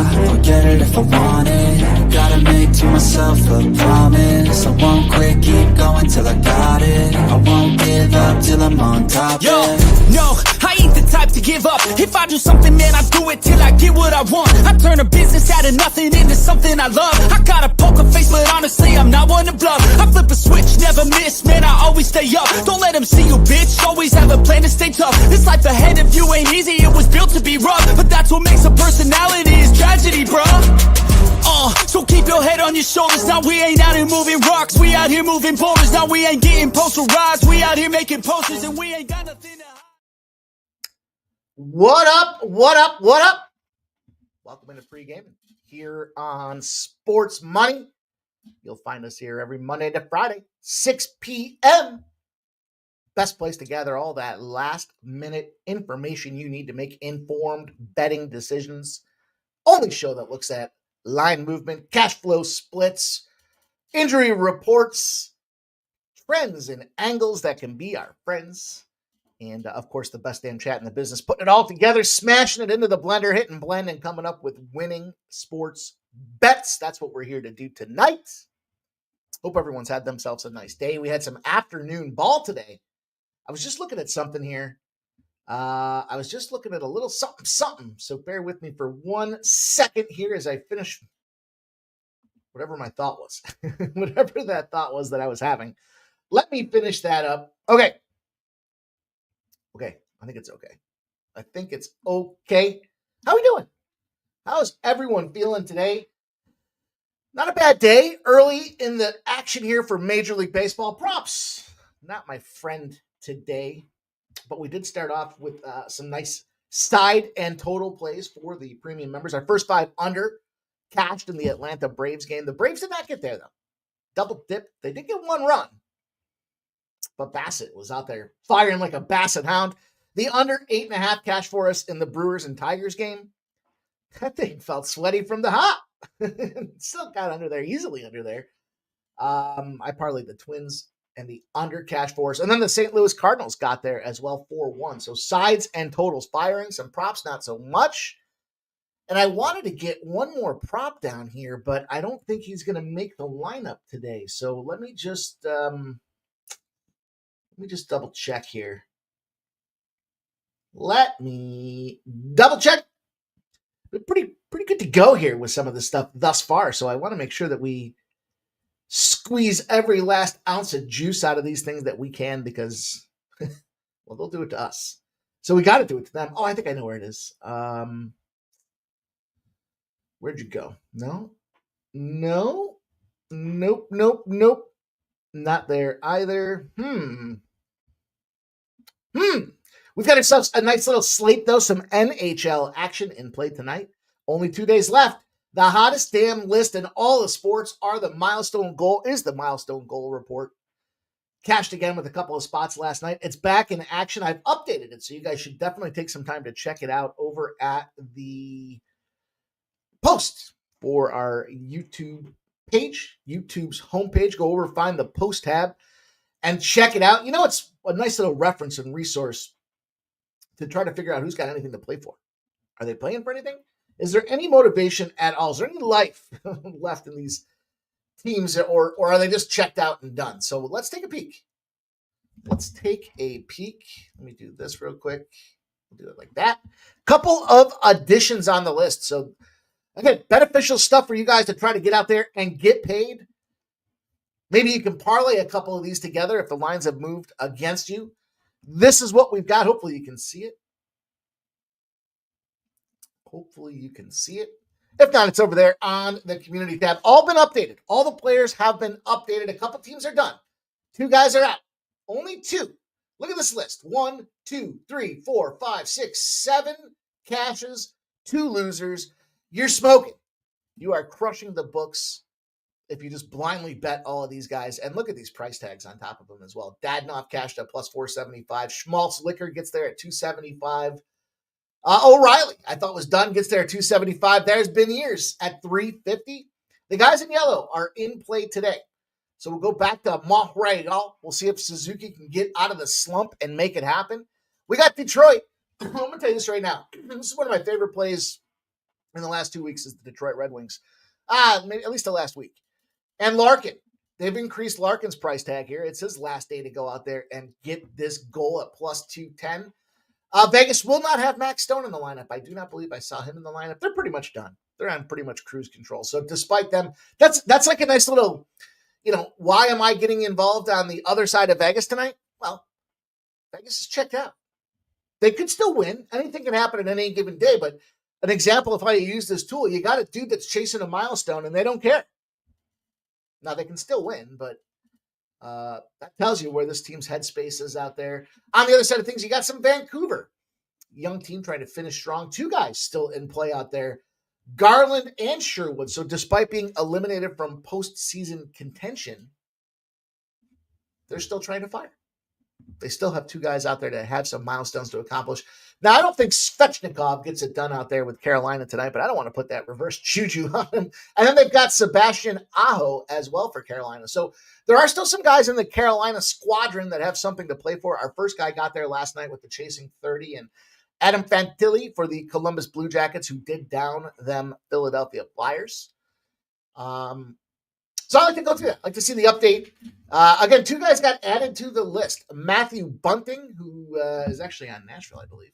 I'll get it if I want it. Gotta make to myself a promise. I won't quit, keep going till I got it. I won't give up till I'm on top. Yo, no, I ain't the type to give up. If I do something, man, I do it till I get what I want. I turn a business out of nothing into something I love. I got a poker face, but honestly, I'm not one to bluff. I flip a switch, never miss, man, I always stay up. Don't let them see you, bitch, always have a plan to stay tough. This life ahead of you ain't easy, it was built to be rough. But that's what makes a personality, is tragedy, bruh. So keep your head on your shoulders. Now we ain't out here moving rocks, we out here moving boulders. Now we ain't getting posterized, we out here making posters, and we ain't got nothing to hide. What up? What up? What up? Welcome into Pregaming here on Sports Money. You'll find us here every Monday to Friday, 6 p.m. Best place to gather all that last-minute information you need to make informed betting decisions. Only show that looks at line movement, cash flow splits, injury reports, trends and angles that can be our friends. And, of course, the best damn chat in the business. Putting it all together, smashing it into the blender, hitting blend, and coming up with winning sports bets. That's what we're here to do tonight. Hope everyone's had themselves a nice day. We had some afternoon ball today. I was just looking at something here. I was just looking at a little something. So bear with me for 1 second here as I finish whatever my thought was. Whatever that thought was that I was having. Let me finish that up. Okay. I think it's okay. How we doing? How's everyone feeling today? Not a bad day. Early in the action here for Major League Baseball. Props. Not my friend today. But we did start off with some nice side and total plays for the premium members. Our first 5 under cashed in the Atlanta Braves game. The Braves did not get there, though. Double dip. They did get 1 run. But Bassett was out there firing like a Bassett hound. The under 8.5 cash for us in the Brewers and Tigers game. That thing felt sweaty from the hop. Still got under there, easily under there. I parlayed the Twins and the under cash for us. And then the St. Louis Cardinals got there as well, 4-1. So sides and totals firing. Some props, not so much. And I wanted to get one more prop down here, but I don't think he's going to make the lineup today. So let me just double check here. Let me double check. Pretty good to go here with some of this stuff thus far. So I want to make sure that we squeeze every last ounce of juice out of these things that we can, because, well, they'll do it to us. So we got to do it to them. Oh, I think I know where it is. Where'd you go? Nope. Not there either. We've got ourselves a nice little slate, though. Some NHL action in play tonight. Only 2 days left. The hottest damn list in all of sports is the Milestone Goal Report. Cashed again with a couple of spots last night. It's back in action. I've updated it, so you guys should definitely take some time to check it out over at the post for our YouTube page, YouTube's homepage. Go over, find the post tab, and check it out. You know, it's a nice little reference and resource to try to figure out who's got anything to play for. Are they playing for anything? Is there any motivation at all? Is there any life left in these teams, or are they just checked out and done? So let's take a peek. Let me do this real quick. We'll do it like that. Couple of additions on the list. So again, beneficial stuff for you guys to try to get out there and get paid. Maybe you can parlay a couple of these together if the lines have moved against you. This is what we've got. Hopefully you can see it. If not, it's over there on the community tab. All been updated. All the players have been updated. A couple teams are done. 2 guys are out. Only 2. Look at this list. 1, 2, 3, 4, 5, 6, 7 cashes, 2 losers. You're smoking. You are crushing the books if you just blindly bet all of these guys. And look at these price tags on top of them as well. Dadnoff cashed at plus 475. Schmaltz Liquor gets there at 275. O'Reilly, I thought was done, gets there at 275. There's been years at 350. The guys in yellow are in play today. So we'll go back to Montreal. We'll see if Suzuki can get out of the slump and make it happen. We got Detroit. I'm going to tell you this right now. This is one of my favorite plays in the last 2 weeks is the Detroit Red Wings. Maybe at least the last week. And Larkin. They've increased Larkin's price tag here. It's his last day to go out there and get this goal at plus 210. Vegas will not have Max Stone in the lineup. I do not believe I saw him in the lineup. They're pretty much done. They're on pretty much cruise control. So despite them, that's like a nice little, why am I getting involved on the other side of Vegas tonight? Well, Vegas is checked out. They could still win. Anything can happen at any given day. But an example of how you use this tool, you got a dude that's chasing a milestone and they don't care. Now, they can still win, but that tells you where this team's headspace is out there. On the other side of things, you got some Vancouver. Young team trying to finish strong. 2 guys still in play out there, Garland and Sherwood. So despite being eliminated from postseason contention, they're still trying to fire. They still have 2 guys out there that have some milestones to accomplish. Now, I don't think Svechnikov gets it done out there with Carolina tonight, but I don't want to put that reverse juju on him. And then they've got Sebastian Aho as well for Carolina. So there are still some guys in the Carolina squadron that have something to play for. Our first guy got there last night with the chasing 30, and Adam Fantilli for the Columbus Blue Jackets, who did down them Philadelphia Flyers. So I like to go through that. I like to see the update. Again, 2 guys got added to the list. Matthew Bunting, who is actually on Nashville, I believe.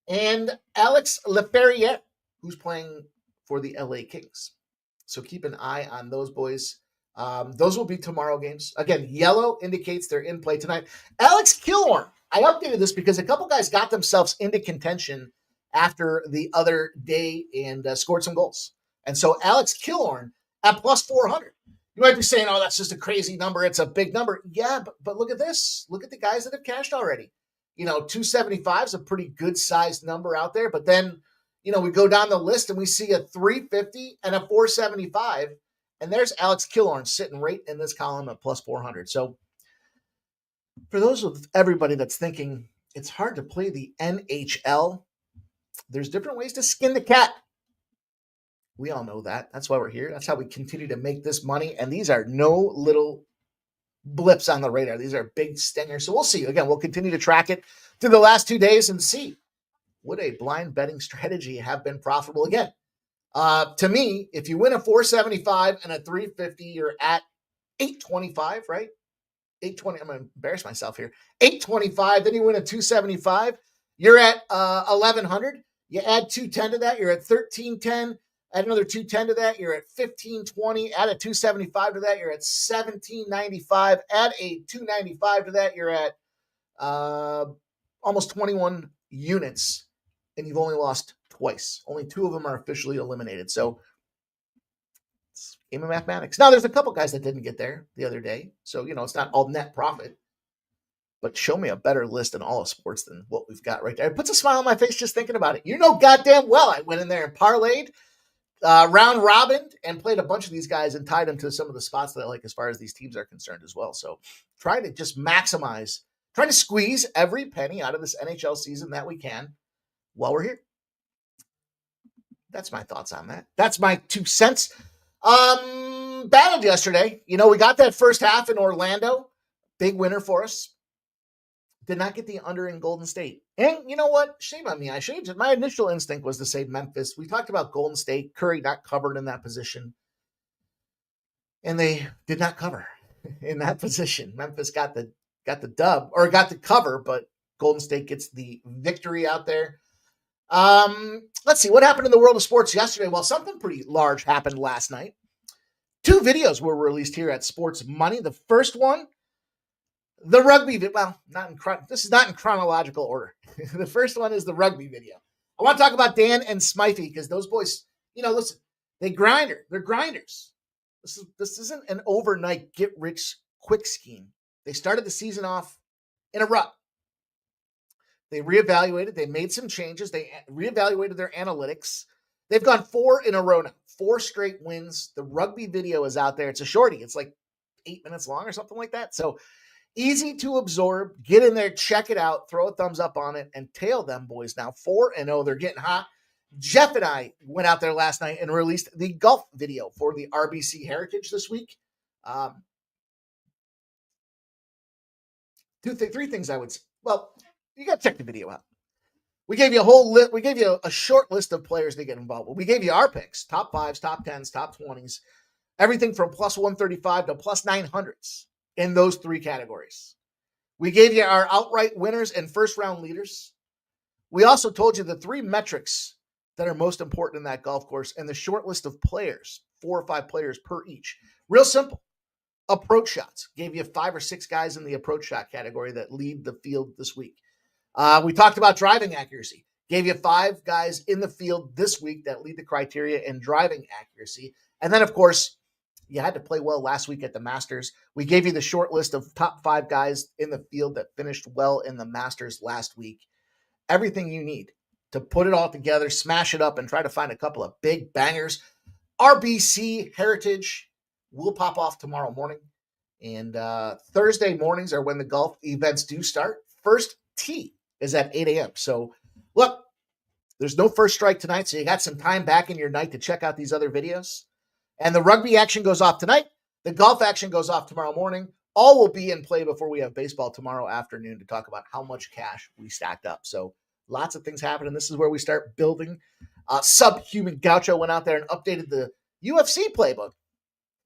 And Alex Leferrier, who's playing for the LA Kings. So keep an eye on those boys. Those will be tomorrow games. Again, yellow indicates they're in play tonight. Alex Killorn. I updated this because a couple guys got themselves into contention after the other day and scored some goals. And so Alex Killorn at plus 400. You might be saying, oh, that's just a crazy number. It's a big number. Yeah, but look at this. Look at the guys that have cashed already. 275 is a pretty good sized number out there. But then, we go down the list and we see a 350 and a 475. And there's Alex Killorn sitting right in this column at plus 400. So for those of everybody that's thinking it's hard to play the NHL, there's different ways to skin the cat. We all know that. That's why we're here. That's how we continue to make this money. And these are no little blips on the radar. These are big stingers. So we'll see. Again, we'll continue to track it through the last 2 days and see, would a blind betting strategy have been profitable again? To me, if you win a 475 and a 350, you're at 825, right? 820. I'm going to embarrass myself here. 825. Then you win a 275. You're at 1100. You add 210 to that, you're at 1310. Add another 210 to that, you're at 1520. Add a 275 to that, you're at 1795. Add a 295 to that, you're at almost 21 units, and you've only lost twice. Only 2 of them are officially eliminated. So it's a game of mathematics. Now, there's a couple guys that didn't get there the other day, so it's not all net profit. But show me a better list in all of sports than what we've got right there. It puts a smile on my face just thinking about it. Goddamn well I went in there and parlayed, round robin, and played a bunch of these guys and tied them to some of the spots that I like as far as these teams are concerned as well. So try to just maximize, try to squeeze every penny out of this NHL season that we can while we're here. That's my thoughts on that. That's my 2 cents. Battled yesterday. We got that first half in Orlando. Big winner for us. Did not get the under in Golden State. And you know what? Shame on me. I should have. My initial instinct was to say Memphis. We talked about Golden State. Curry not covered in that position. And they did not cover in that position. Memphis got the dub, or got the cover, but Golden State gets the victory out there. Let's see what happened in the world of sports yesterday. Well, something pretty large happened last night. 2 videos were released here at Sports Money. The first one, the rugby video. Well, this is not in chronological order. The first one is the rugby video. I want to talk about Dan and Smythe because those boys, listen, they're grinders. This isn't an overnight get rich quick scheme. They started the season off in a rut. They reevaluated. They made some changes. They reevaluated their analytics. They've gone 4 in a row now, 4 straight wins. The rugby video is out there. It's a shorty. It's like 8 minutes long or something like that. So easy to absorb. Get in there, check it out, throw a thumbs up on it, and tail them boys now 4-0. They're getting hot. Jeff and I went out there last night and released the golf video for the RBC Heritage this week. 3 things I would say. Well, you got to check the video out. We gave you a whole list. We gave you a short list of players to get involved with. We gave you our picks, top 5s, top 10s, top 20s, everything from plus 135 to plus 900s in those 3 categories. We gave you our outright winners and first round leaders. We also told you the 3 metrics that are most important in that golf course and the short list of players, 4 or 5 players per each. Real simple. Approach shots. Gave you 5 or 6 guys in the approach shot category that lead the field this week. We talked about driving accuracy. Gave you 5 guys in the field this week that lead the criteria in driving accuracy. And then, of course, you had to play well last week at the Masters. We gave you the short list of top 5 guys in the field that finished well in the Masters last week. Everything you need to put it all together, smash it up, and try to find a couple of big bangers. RBC Heritage will pop off tomorrow morning. And Thursday mornings are when the golf events do start. First tee is at 8 a.m. So, look, there's no first strike tonight, so you got some time back in your night to check out these other videos. And the rugby action goes off tonight. The golf action goes off tomorrow morning. All will be in play before we have baseball tomorrow afternoon to talk about how much cash we stacked up. So lots of things happening. This is where we start building. Subhuman Gaucho went out there and updated the UFC playbook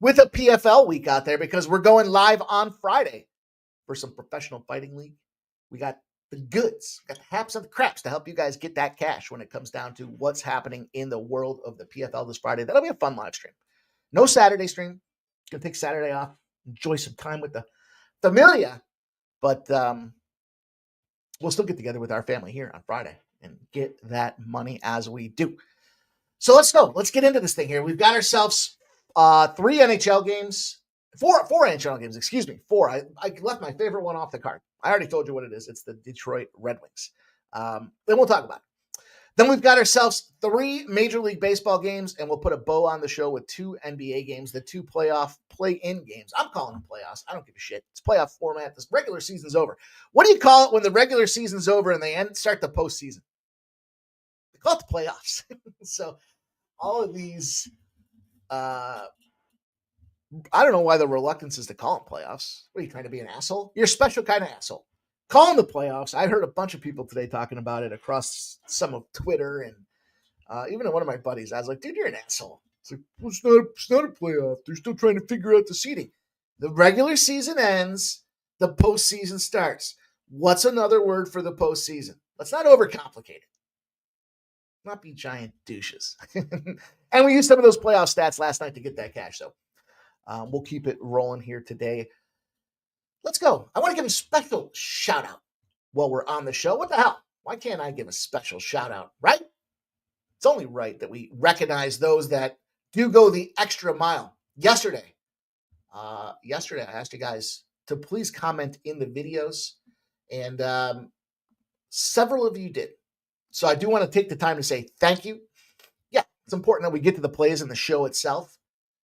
with a PFL week out there because we're going live on Friday for some professional fighting league. We got the goods, got the haps and the craps to help you guys get that cash when it comes down to what's happening in the world of the PFL this Friday. That'll be a fun live stream. No Saturday stream. Gonna take Saturday off, enjoy some time with the familia, but we'll still get together with our family here on Friday and get that money as we do. So let's go. Let's get into this thing here. We've got ourselves 3 NHL games, 4 NHL games, excuse me, 4. I left my favorite one off the card. I already told you what it is. It's the Detroit Red Wings. Then we'll talk about it. Then we've got ourselves 3 Major League Baseball games, and we'll put a bow on the show with 2 NBA games, the 2 playoff play-in games. I'm calling them playoffs. I don't give a shit. It's playoff format. This regular season's over. What do you call it when the regular season's over and they start the postseason? They call it the playoffs. So all of these, I don't know why the reluctance is to call them playoffs. What are you trying to be, an asshole? You're a special kind of asshole. Call them the playoffs. I heard a bunch of people today talking about it across some of Twitter and even one of my buddies. I was like, dude, you're an asshole. It's like, well, it's not a playoff. They're still trying to figure out the seeding. The regular season ends. The postseason starts. What's another word for the postseason? Let's not overcomplicate it. Not be giant douches. And we used some of those playoff stats last night to get that cash. So we'll keep it rolling here today. Let's go. I want to give a special shout out while we're on the show. What the hell? Why can't I give a special shout out, right? It's only right that we recognize those that do go the extra mile. Yesterday, I asked you guys to please comment in the videos, and several of you did. So I do want to take the time to say thank you. Yeah, it's important that we get to the plays in the show itself.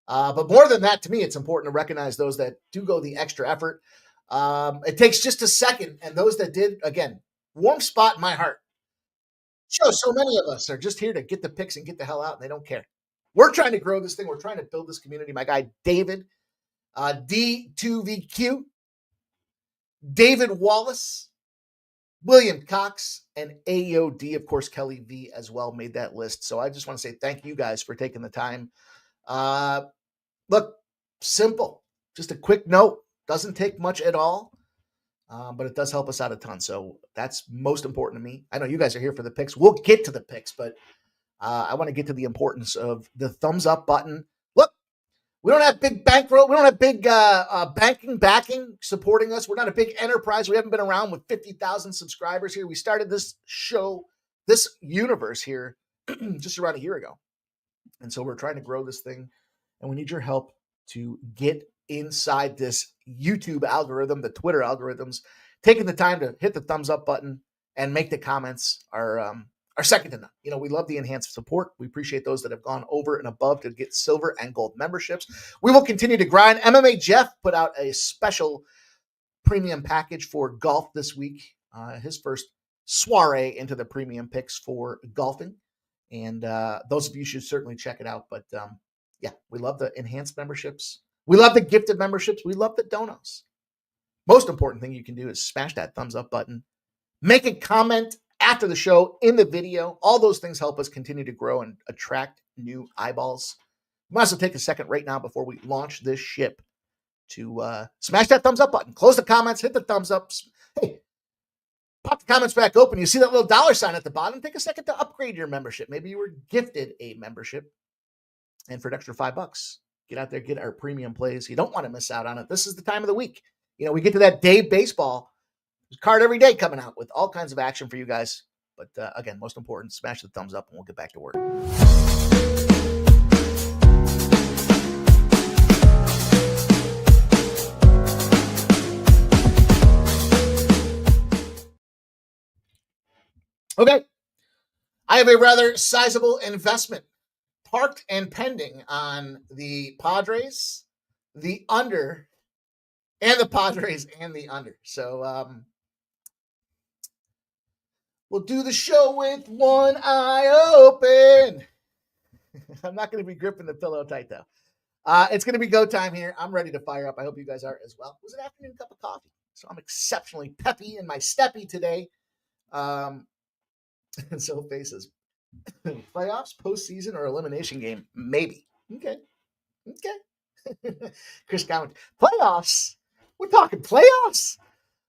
But more than that, to me, it's important to recognize those that do go the extra effort. It takes just a second. And those that did, again, warm spot in my heart. So many of us are just here to get the picks and get the hell out, and they don't care. We're trying to grow this thing. We're trying to build this community. My guy, David, D2VQ, David Wallace, William Cox, and AOD, of course, Kelly V as well made that list. So I just want to say thank you guys for taking the time. Look, simple, just a quick note. Doesn't take much at all, but it does help us out a ton. So that's most important to me. I know you guys are here for the picks. We'll get to the picks, but I want to get to the importance of the thumbs up button. Look, we don't have big bankroll. We don't have big banking backing supporting us. We're not a big enterprise. We haven't been around with 50,000 subscribers here. We started this show, this universe here just around a year ago. And so we're trying to grow this thing, and we need your help to get inside this YouTube algorithm, the Twitter algorithms. Taking the time to hit the thumbs up button and make the comments are second to none. You know, we love the enhanced support. We appreciate those that have gone over and above to get silver and gold memberships. We will continue to grind. MMA Jeff put out a special premium package for golf this week. His first soiree into the premium picks for golfing. And those of you should certainly check it out. But yeah, we love the enhanced memberships. We love the gifted memberships. We love the donos. Most important thing you can do is smash that thumbs up button. Make a comment after the show, in the video. All those things help us continue to grow and attract new eyeballs. Might as well take a second right now before we launch this ship to smash that thumbs up button. Close the comments, hit the thumbs up. Hey, pop the comments back open. You see that little dollar sign at the bottom? Take a second to upgrade your membership. Maybe you were gifted a membership. And for an extra $5, get out there, get our premium plays. You don't want to miss out on it. This is the time of the week. You know, we get to that day baseball. There's a card every day coming out with all kinds of action for you guys. But again, most important, smash the thumbs up and we'll get back to work. Okay. I have a rather sizable investment parked and pending on the Padres, the under, and the Padres and the under. So we'll do the show with one eye open. I'm not going to be gripping the pillow tight, though. It's going to be go time here. I'm ready to fire up. I hope you guys are as well. It was an afternoon cup of coffee, so I'm exceptionally peppy in my steppy today. And so faces. Playoffs, postseason, or elimination game? Maybe. Okay. Chris comment. Playoffs? We're talking playoffs?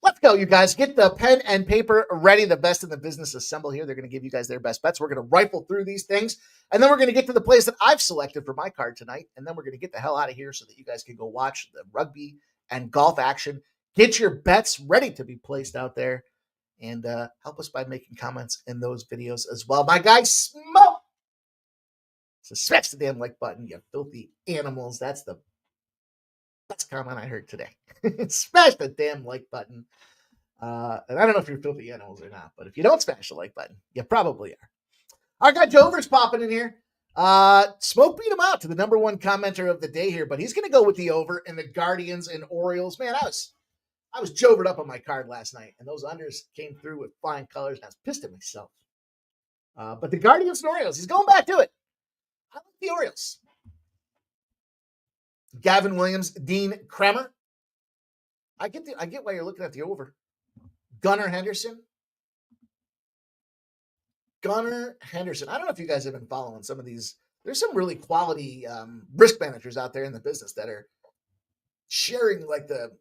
Let's go, you guys. Get the pen and paper ready. The best in the business assemble here. They're going to give you guys their best bets. We're going to rifle through these things, and then we're going to get to the plays that I've selected for my card tonight, and then we're going to get the hell out of here so that you guys can go watch the rugby and golf action. Get your bets ready to be placed out there. And help us by making comments in those videos as well. My guy, Smoke. So smash the damn like button, you filthy animals. That's the best comment I heard today. Smash the damn like button. And I don't know if you're filthy animals or not, but if you don't smash the like button, you probably are. Our guy Jover's popping in here. Smoke beat him out to the number one commenter of the day here, but he's going to go with the over in the Guardians and Orioles. Man, I was jovered up on my card last night, and those unders came through with flying colors, and I was pissed at myself. But the Guardians and Orioles, he's going back to it. I like the Orioles. Gavin Williams, Dean Kremer. I get why you're looking at the over. Gunnar Henderson. I don't know if you guys have been following some of these. There's some really quality risk managers out there in the business that are sharing like the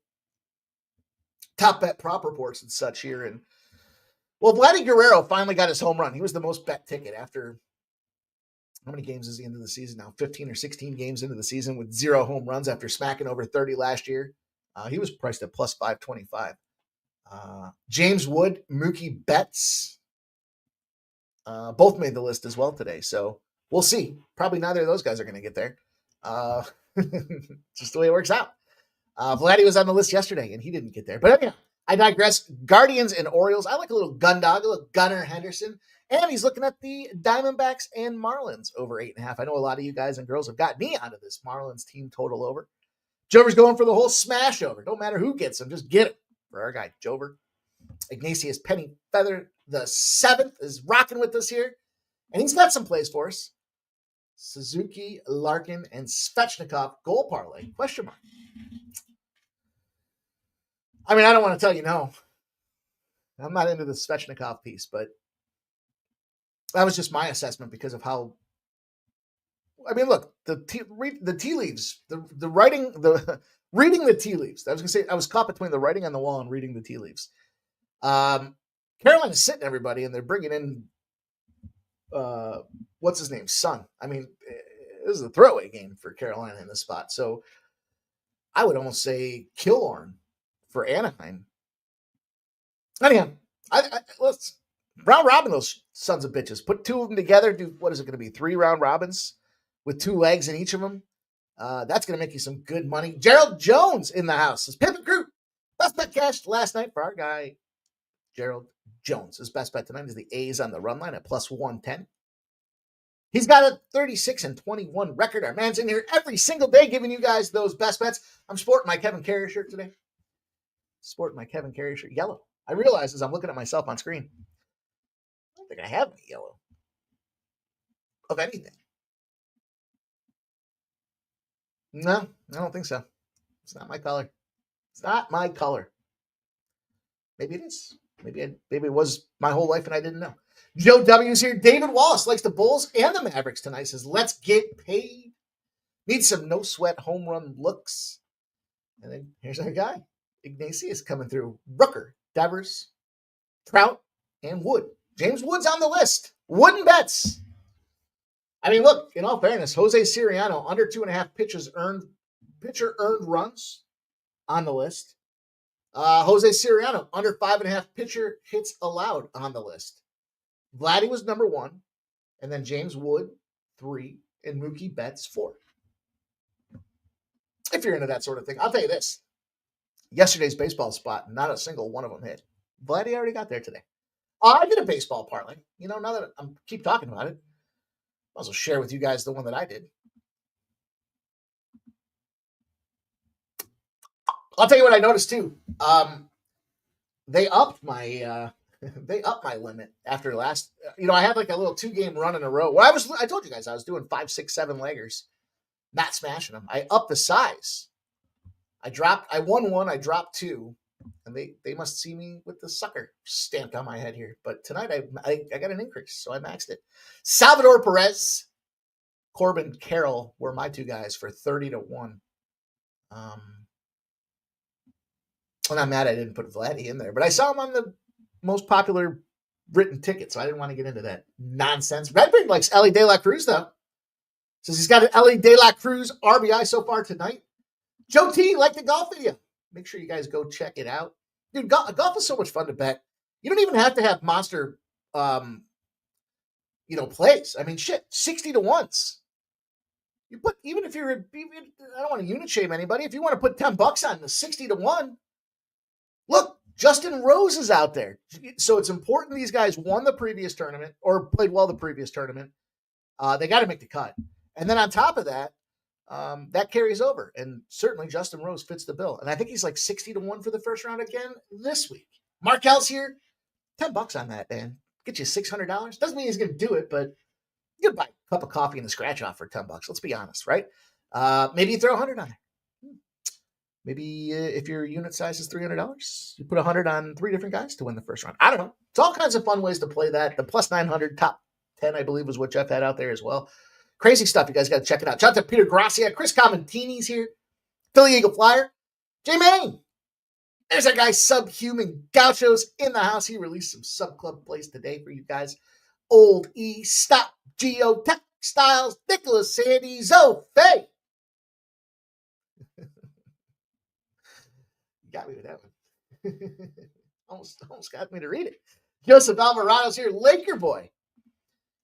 top bet prop reports and such here. And well, Vladdy Guerrero finally got his home run. He was the most bet ticket after how many games is he into the season now? 15 or 16 games into the season with 0 home runs after smacking over 30 last year. He was priced at plus 525. James Wood, Mookie Betts, both made the list as well today. So we'll see. Probably neither of those guys are going to get there. Just the way it works out. Vladdy was on the list yesterday, and he didn't get there. But anyhow, I digress. Guardians and Orioles. I like a little gun dog, a little Gunnar Henderson. And he's looking at the Diamondbacks and Marlins over 8.5. I know a lot of you guys and girls have got me onto this Marlins team total over. Jover's going for the whole smash over. Don't matter who gets him, just get him. For our guy, Jover. Ignatius Penny Feather, the 7th, is rocking with us here. And he's got some plays for us. Suzuki, Larkin, and Svechnikov goal parlay? Question mark. I mean, I don't want to tell you no. I'm not into the Svechnikov piece, but that was just my assessment because of how. I mean, look, read the tea leaves, the writing, reading the tea leaves. I was going to say I was caught between the writing on the wall and reading the tea leaves. Carolina's sitting everybody, and they're bringing in what's his name, Son. I mean, this is a throwaway game for Carolina in this spot. So I would almost say Killorn for Anaheim. Anyhow, let's round robin those sons of bitches. Put 2 of them together. Do what is it going to be? 3 round robins with 2 legs in each of them. That's going to make you some good money. Gerald Jones in the house. His Pimpin' Crew. Best bet cashed last night for our guy, Gerald Jones. His best bet tonight is the A's on the run line at plus 110. He's got a 36-21 record. Our man's in here every single day giving you guys those best bets. I'm sporting my Kevin Carrier shirt today. Sporting my Kevin Carrier shirt. Yellow. I realize as I'm looking at myself on screen, I don't think I have any yellow of anything. No, I don't think so. It's not my color. It's not my color. Maybe it is. Maybe it was my whole life and I didn't know. Joe W's here. David Wallace likes the Bulls and the Mavericks tonight. Says, let's get paid. Need some no-sweat home run looks. And then here's our guy. Ignatius coming through. Rooker, Devers, Trout, and Wood. James Wood's on the list. Wood and bets. I mean, look, in all fairness, Jose Siriano, under 2.5 pitcher earned runs on the list. Jose Siriano, under 5.5 pitcher hits allowed on the list. Vladdy was number 1, and then James Wood, 3, and Mookie Betts, 4. If you're into that sort of thing, I'll tell you this. Yesterday's baseball spot, not a single one of them hit. Vladdy already got there today. I did a baseball parlay. Now that I keep talking about it, I'll also share with you guys the one that I did. I'll tell you what I noticed too. They upped my limit after last. I had like a little 2-game run in a row. Well, I told you guys I was doing 5, 6, 7 leggers, not smashing them. I upped the size. I won 1, I dropped 2, and they must see me with the sucker stamped on my head here. But tonight I got an increase, so I maxed it. Salvador Perez, Corbin Carroll were my 2 guys for 30-1. I'm not mad I didn't put Vladdy in there, but I saw him on the most popular written ticket, so I didn't want to get into that nonsense. Redbird likes Ellie De La Cruz, though. Says he's got an Ellie De La Cruz RBI so far tonight. Joe T liked the golf video. Make sure you guys go check it out. Dude, golf is so much fun to bet. You don't even have to have monster, plays. I mean, shit, 60-1s. You put, even if you're, I don't want to unit shame anybody. If you want to put $10 on the 60-1, look, Justin Rose is out there. So it's important these guys won the previous tournament or played well the previous tournament. They got to make the cut. And then on top of that, that carries over. And certainly Justin Rose fits the bill. And I think he's like 60-1 for the first round again this week. Markel's here. $10 on that, man. Get you $600. Doesn't mean he's going to do it, but you can buy a cup of coffee and the scratch off for $10. Let's be honest, right? Maybe you throw 100 on there. Maybe if your unit size is $300, you put 100 on 3 different guys to win the first round. I don't know. It's all kinds of fun ways to play that. The plus 900 top 10, I believe, was what Jeff had out there as well. Crazy stuff. You guys got to check it out. Shout out to Peter Gracia. Chris Comentini's here. Philly Eagle Flyer. J-Main. There's our guy, Subhuman Gauchos, in the house. He released some sub-club plays today for you guys. Old E, Stop, Geo, Textiles, Nicholas Sandy, Zoe, Faye. Got me with that one. almost got me to read it. Joseph Alvarado's here. Laker boy.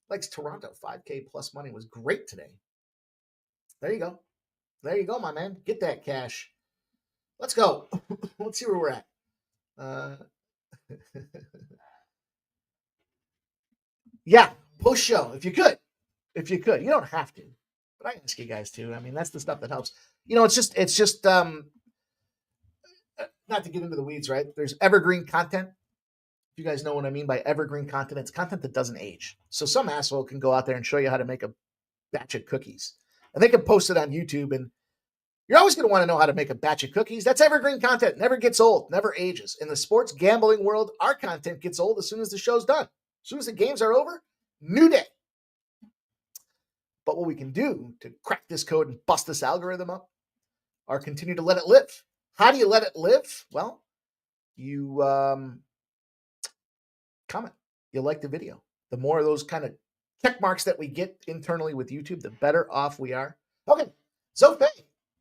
Likes Toronto. 5K plus money was great today. There you go. There you go, my man. Get that cash. Let's go. Let's see where we're at. Yeah, post show if you could. If you could. You don't have to. But I ask you guys to. I mean, that's the stuff that helps. It's just not to get into the weeds, right? There's evergreen content. If you guys know what I mean by evergreen content, it's content that doesn't age. So some asshole can go out there and show you how to make a batch of cookies. And they can post it on YouTube, and you're always going to want to know how to make a batch of cookies. That's evergreen content. Never gets old, never ages. In the sports gambling world, our content gets old as soon as the show's done. As soon as the games are over, new day. But what we can do to crack this code and bust this algorithm up or continue to let it live. How do you let it live? Well, you comment. You like the video. The more of those kind of check marks that we get internally with YouTube, the better off we are. Okay, Zoe,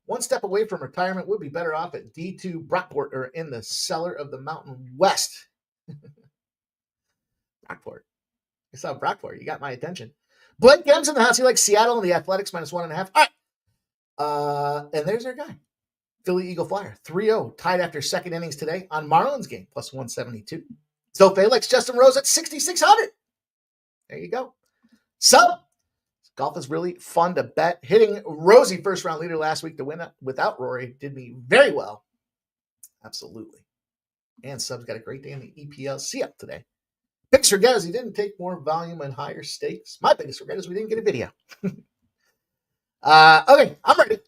one step away from retirement, would be better off at D2 Brockport or in the cellar of the Mountain West. Brockport. I saw Brockport. You got my attention. Blake M's in the house. He likes Seattle and the Athletics minus 1.5. All right. And there's our guy. Philly Eagle Flyer, 3-0, tied after second innings today on Marlins game, plus 172. Zoe likes Justin Rose at 6,600. There you go. So, golf is really fun to bet. Hitting Rosie first round leader last week to win without Rory did me very well. Absolutely. And Sub's got a great day in the EPLC up today. Biggest regret is he didn't take more volume and higher stakes. My biggest regret is we didn't get a video. Okay, I'm ready.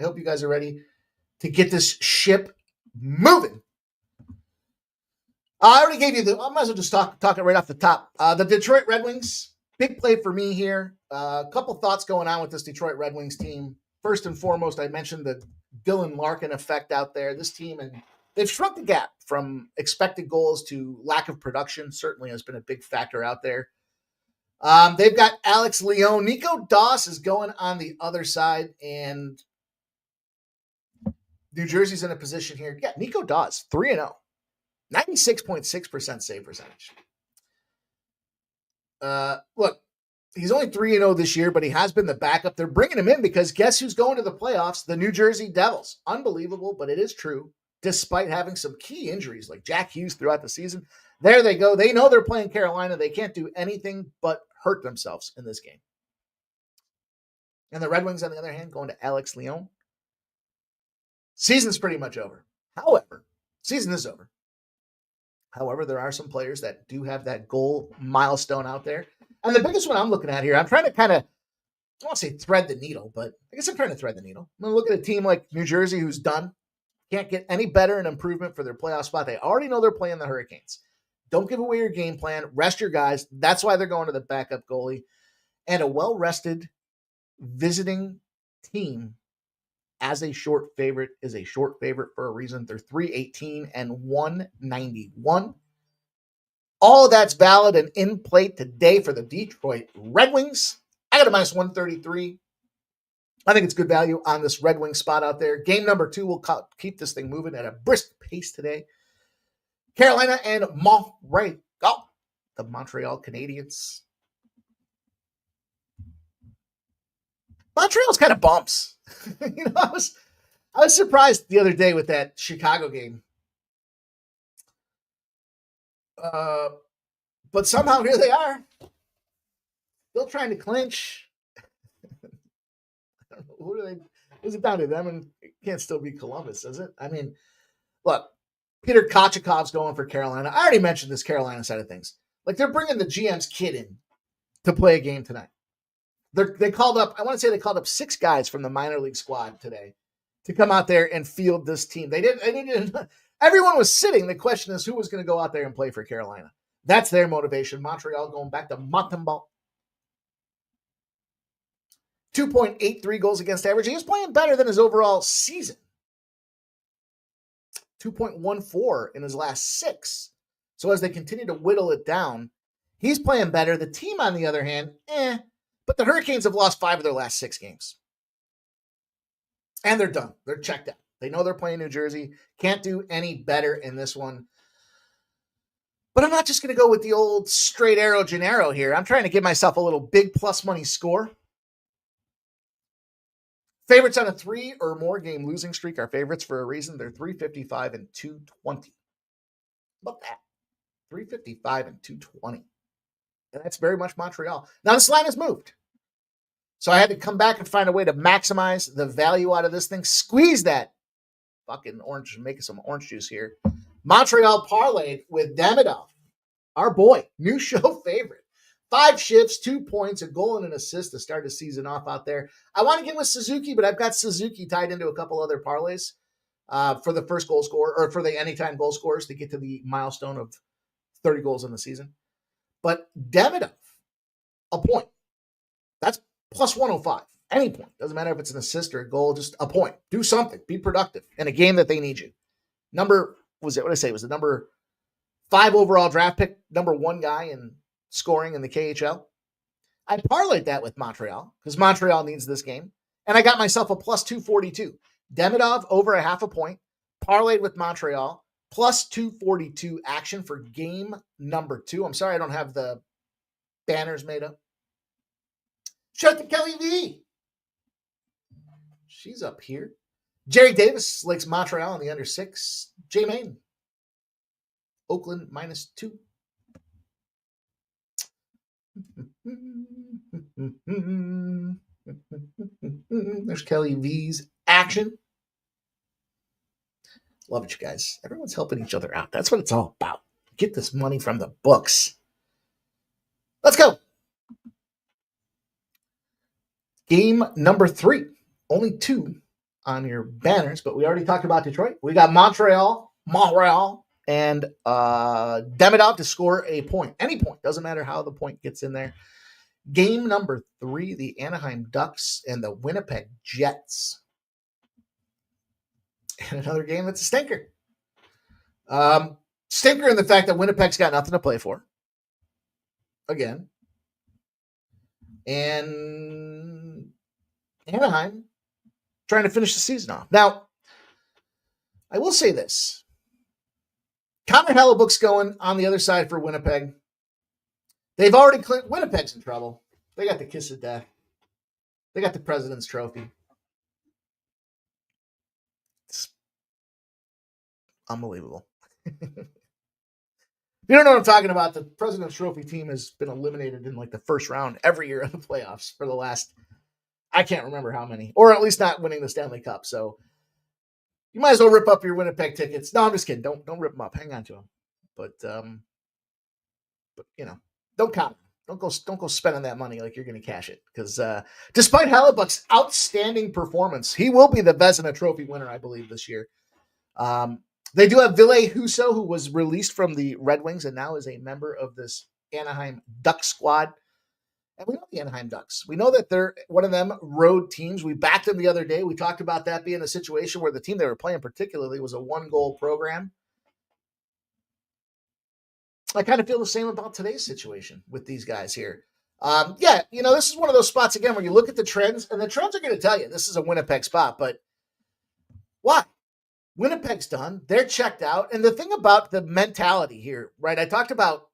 I hope you guys are ready to get this ship moving. I already gave you I might as well just talk it right off the top. The Detroit Red Wings, big play for me here. A couple thoughts going on with this Detroit Red Wings team. First and foremost, I mentioned the Dylan Larkin effect out there. This team, and they've shrunk the gap from expected goals to lack of production. Certainly has been a big factor out there. They've got Alex Leon. Nico Doss is going on the other side, and New Jersey's in a position here. Yeah, Nico Doss, 3-0. 96.6% save percentage. Look, he's only 3-0 this year, but he has been the backup. They're bringing him in because guess who's going to the playoffs? The New Jersey Devils. Unbelievable, but it is true. Despite having some key injuries like Jack Hughes throughout the season, there they go. They know they're playing Carolina. They can't do anything but hurt themselves in this game. And the Red Wings, on the other hand, going to Alex Leon. Season's pretty much over. However, season is over. However, there are some players that do have that goal milestone out there. And the biggest one I'm looking at here, I'm trying to kind of, I don't want to say thread the needle, but I guess I'm trying to thread the needle. I'm going to look at a team like New Jersey who's done. Can't get any better in improvement for their playoff spot. They already know they're playing the Hurricanes. Don't give away your game plan. Rest your guys. That's why they're going to the backup goalie. And a well-rested visiting team as a short favorite is a short favorite for a reason. They're 318 and 191. All of that's valid and in play today for the Detroit Red Wings. I got a minus 133. I think it's good value on this Red Wing spot out there. Game number 2 will keep this thing moving at a brisk pace today. Carolina and Montreal, the Montreal Canadiens. Montreal's kind of bumps. I was surprised the other day with that Chicago game. But somehow here they are. Still trying to clinch. I don't know, who are they? Is it down to them? And it can't still be Columbus, is it? I mean, look, Peter Kochekov's going for Carolina. I already mentioned this Carolina side of things. Like, they're bringing the GM's kid in to play a game tonight. They called up, I want to say they called up 6 guys from the minor league squad today to come out there and field this team. They didn't, everyone was sitting. The question is who was going to go out there and play for Carolina. That's their motivation. Montreal going back to Montembeault. 2.83 goals against average. He was playing better than his overall season. 2.14 in his last 6. So as they continue to whittle it down, he's playing better. The team, on the other hand, but the Hurricanes have lost 5 of their last 6 games. And they're done. They're checked out. They know they're playing New Jersey. Can't do any better in this one. But I'm not just going to go with the old straight arrow Gennaro here. I'm trying to give myself a little big plus money score. Favorites on a 3 or more game losing streak are favorites for a reason. They're 355 and 220. Look at that. 355 and 220. And that's very much Montreal. Now this line has moved. So I had to come back and find a way to maximize the value out of this thing. Squeeze that fucking orange, make some orange juice here. Montreal parlayed with Davidov, our boy, new show favorite. 5 shifts, 2 points, a goal and an assist to start the season off out there. I want to get with Suzuki, but I've got Suzuki tied into a couple other parlays for the first goal scorer or for the anytime goal scorers to get to the milestone of 30 goals in the season. But Davidov, a point. That's plus 105. Any point. Doesn't matter if it's an assist or a goal, just a point. Do something. Be productive in a game that they need you. Was the number 5 overall draft pick, number 1 guy in scoring in the KHL. I parlayed that with Montreal because Montreal needs this game. And I got myself a plus 242. Demidov over a half a point. Parlayed with Montreal. Plus 242 action for game number 2. I'm sorry I don't have the banners made up. Shout out to Kelly V. She's up here. Jerry Davis likes Montreal on the under 6. J Main. Oakland minus 2. There's Kelly V's action. Love it, you guys. Everyone's helping each other out. That's what it's all about. Get this money from the books. Let's go. Game number 3. Only 2 on your banners, but we already talked about Detroit. We got Montreal and dem it out to score a point. Any point. Doesn't matter how the point gets in there. Game number 3, the Anaheim Ducks and the Winnipeg Jets. And another game that's a stinker. Stinker in the fact that Winnipeg's got nothing to play for. Again. And Anaheim trying to finish the season off. Now, I will say this. Connor Hellebuck's going on the other side for Winnipeg. They've already cleared. Winnipeg's in trouble. They got the kiss of death. They got the President's Trophy. It's unbelievable. You don't know what I'm talking about. The President's Trophy team has been eliminated in like the first round every year of the playoffs for the last, I can't remember how many, or at least not winning the Stanley Cup. So you might as well rip up your Winnipeg tickets. No, I'm just kidding. Don't rip them up. Hang on to them. But you know, don't count. Don't go spending that money like you're going to cash it. Because despite Hellebuck's outstanding performance, he will be the Vezina Trophy winner, I believe, this year. They do have Ville Husso, who was released from the Red Wings and now is a member of this Anaheim Duck squad. And we know the Anaheim Ducks. We know that they're one of them road teams. We backed them the other day. We talked about that being a situation where the team they were playing particularly was a 1-goal program. I kind of feel the same about today's situation with these guys here. Yeah, you know, this is one of those spots, again, where you look at the trends, and the trends are going to tell you this is a Winnipeg spot, but why? Winnipeg's done. They're checked out. And the thing about the mentality here, right, I talked about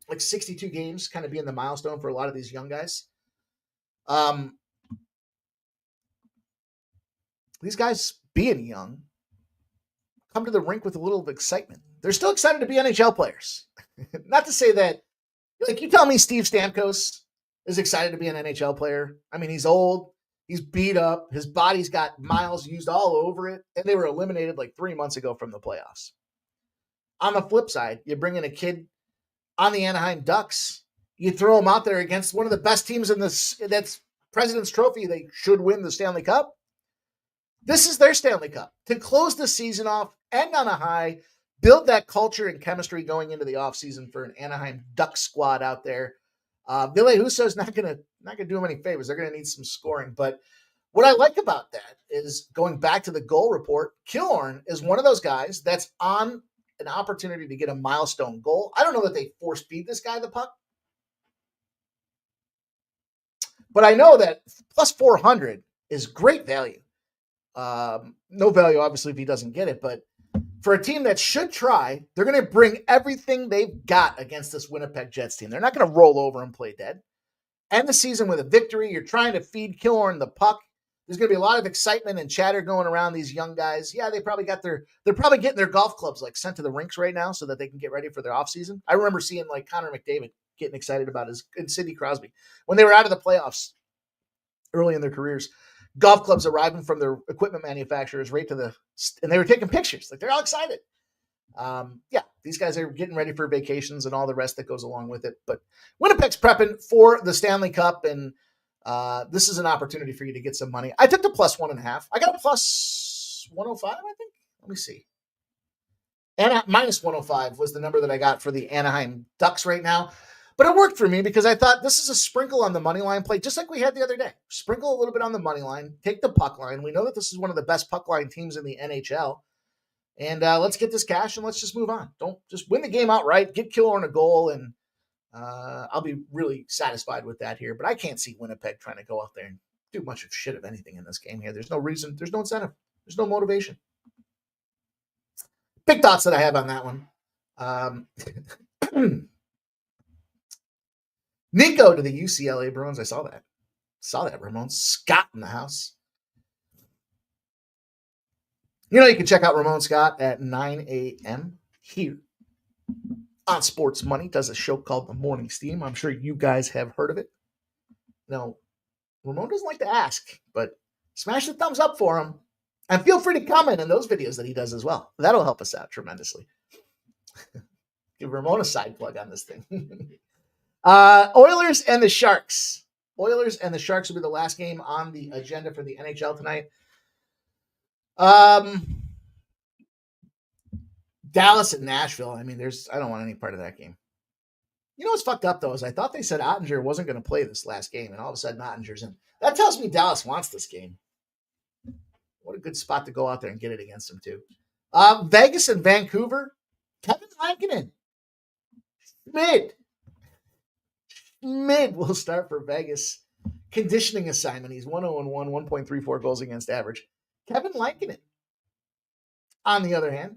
like 62 games kind of being the milestone for a lot of these young guys. These guys, being young, come to the rink with a little excitement. They're still excited to be NHL players. Not to say that, like, you tell me Steve Stamkos is excited to be an NHL player. I mean, he's old. He's beat up. His body's got miles used all over it. And they were eliminated like 3 months ago from the playoffs. On the flip side, you bring in a kid on the Anaheim Ducks. You throw him out there against one of the best teams in this. That's President's Trophy. They should win the Stanley Cup. This is their Stanley Cup. To close the season off, end on a high, build that culture and chemistry going into the offseason for an Anaheim Duck squad out there. Ville Husso is not gonna do him any favors. They're gonna need some scoring. But what I like about that is, going back to the goal report, Killorn is one of those guys that's on an opportunity to get a milestone goal. I don't know that they force feed this guy the puck, but I know that plus 400 is great value. No value, obviously, if he doesn't get it, but for a team that should try, they're going to bring everything they've got against this Winnipeg Jets team. They're not going to roll over and play dead. End the season with a victory. You're trying to feed Killorn the puck. There's going to be a lot of excitement and chatter going around these young guys. Yeah, they're probably getting their golf clubs like sent to the rinks right now so that they can get ready for their offseason. I remember seeing like Connor McDavid getting excited about and Sidney Crosby when they were out of the playoffs early in their careers. Golf clubs arriving from their equipment manufacturers right to and they were taking pictures. Like, they're all excited. Yeah, these guys are getting ready for vacations and all the rest that goes along with it. But Winnipeg's prepping for the Stanley Cup, and this is an opportunity for you to get some money. I took the plus 1.5. I got a plus 105, I think. Let me see. And minus 105 was the number that I got for the Anaheim Ducks right now. But it worked for me because I thought this is a sprinkle on the money line play, just like we had the other day. Sprinkle a little bit on the money line, take the puck line. We know that this is one of the best puck line teams in the NHL. And let's get this cash and let's just move on. Don't just win the game outright, get Killorn a goal, and I'll be really satisfied with that here. But I can't see Winnipeg trying to go out there and do much of shit of anything in this game here. There's no reason. There's no incentive. There's no motivation. Big thoughts that I have on that one. Nico to the UCLA Bruins. I saw that, Ramon. Scott in the house. You know, you can check out Ramon Scott at 9 a.m. here on Sports Money. Does a show called The Morning Steam. I'm sure you guys have heard of it. Now, Ramon doesn't like to ask, but smash the thumbs up for him. And feel free to comment on those videos that he does as well. That'll help us out tremendously. Give Ramon a side plug on this thing. Oilers and the Sharks. Oilers and the Sharks will be the last game on the agenda for the NHL tonight. Dallas and Nashville. I mean, I don't want any part of that game. You know what's fucked up, though, is I thought they said Ottinger wasn't going to play this last game, and all of a sudden Ottinger's in. That tells me Dallas wants this game. What a good spot to go out there and get it against them, too. Vegas and Vancouver. Kevin Lankinen. Mid will start for Vegas. Conditioning assignment. He's 1-0-1, 1.34 goals against average. Kevin Lankinen. On the other hand,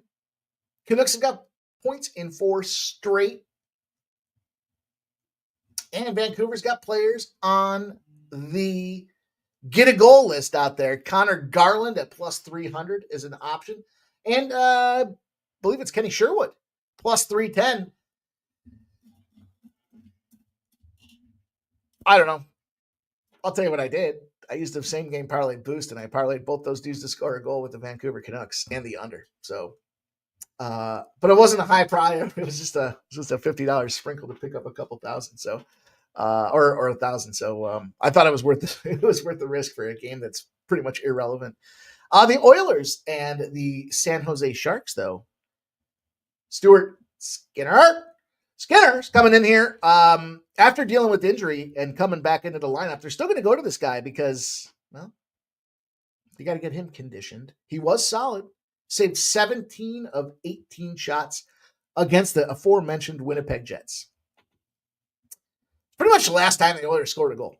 Canucks have got points in 4 straight. And Vancouver's got players on the get a goal list out there. Connor Garland at plus 300 is an option. And I believe it's Kenny Sherwood, plus 310. I don't know. I'll tell you what I did. I used the same game parlay boost, and I parlayed both those dudes to score a goal with the Vancouver Canucks and the under. So, but it wasn't a high price. It was just a $50 sprinkle to pick up a couple thousand. So, or 1,000. So, I thought it was worth the risk for a game that's pretty much irrelevant. The Oilers and the San Jose Sharks, though. Stuart Skinner's coming in here. After dealing with injury and coming back into the lineup, they're still going to go to this guy because, well, you got to get him conditioned. He was solid. Saved 17 of 18 shots against the aforementioned Winnipeg Jets. Pretty much the last time the Oilers scored a goal.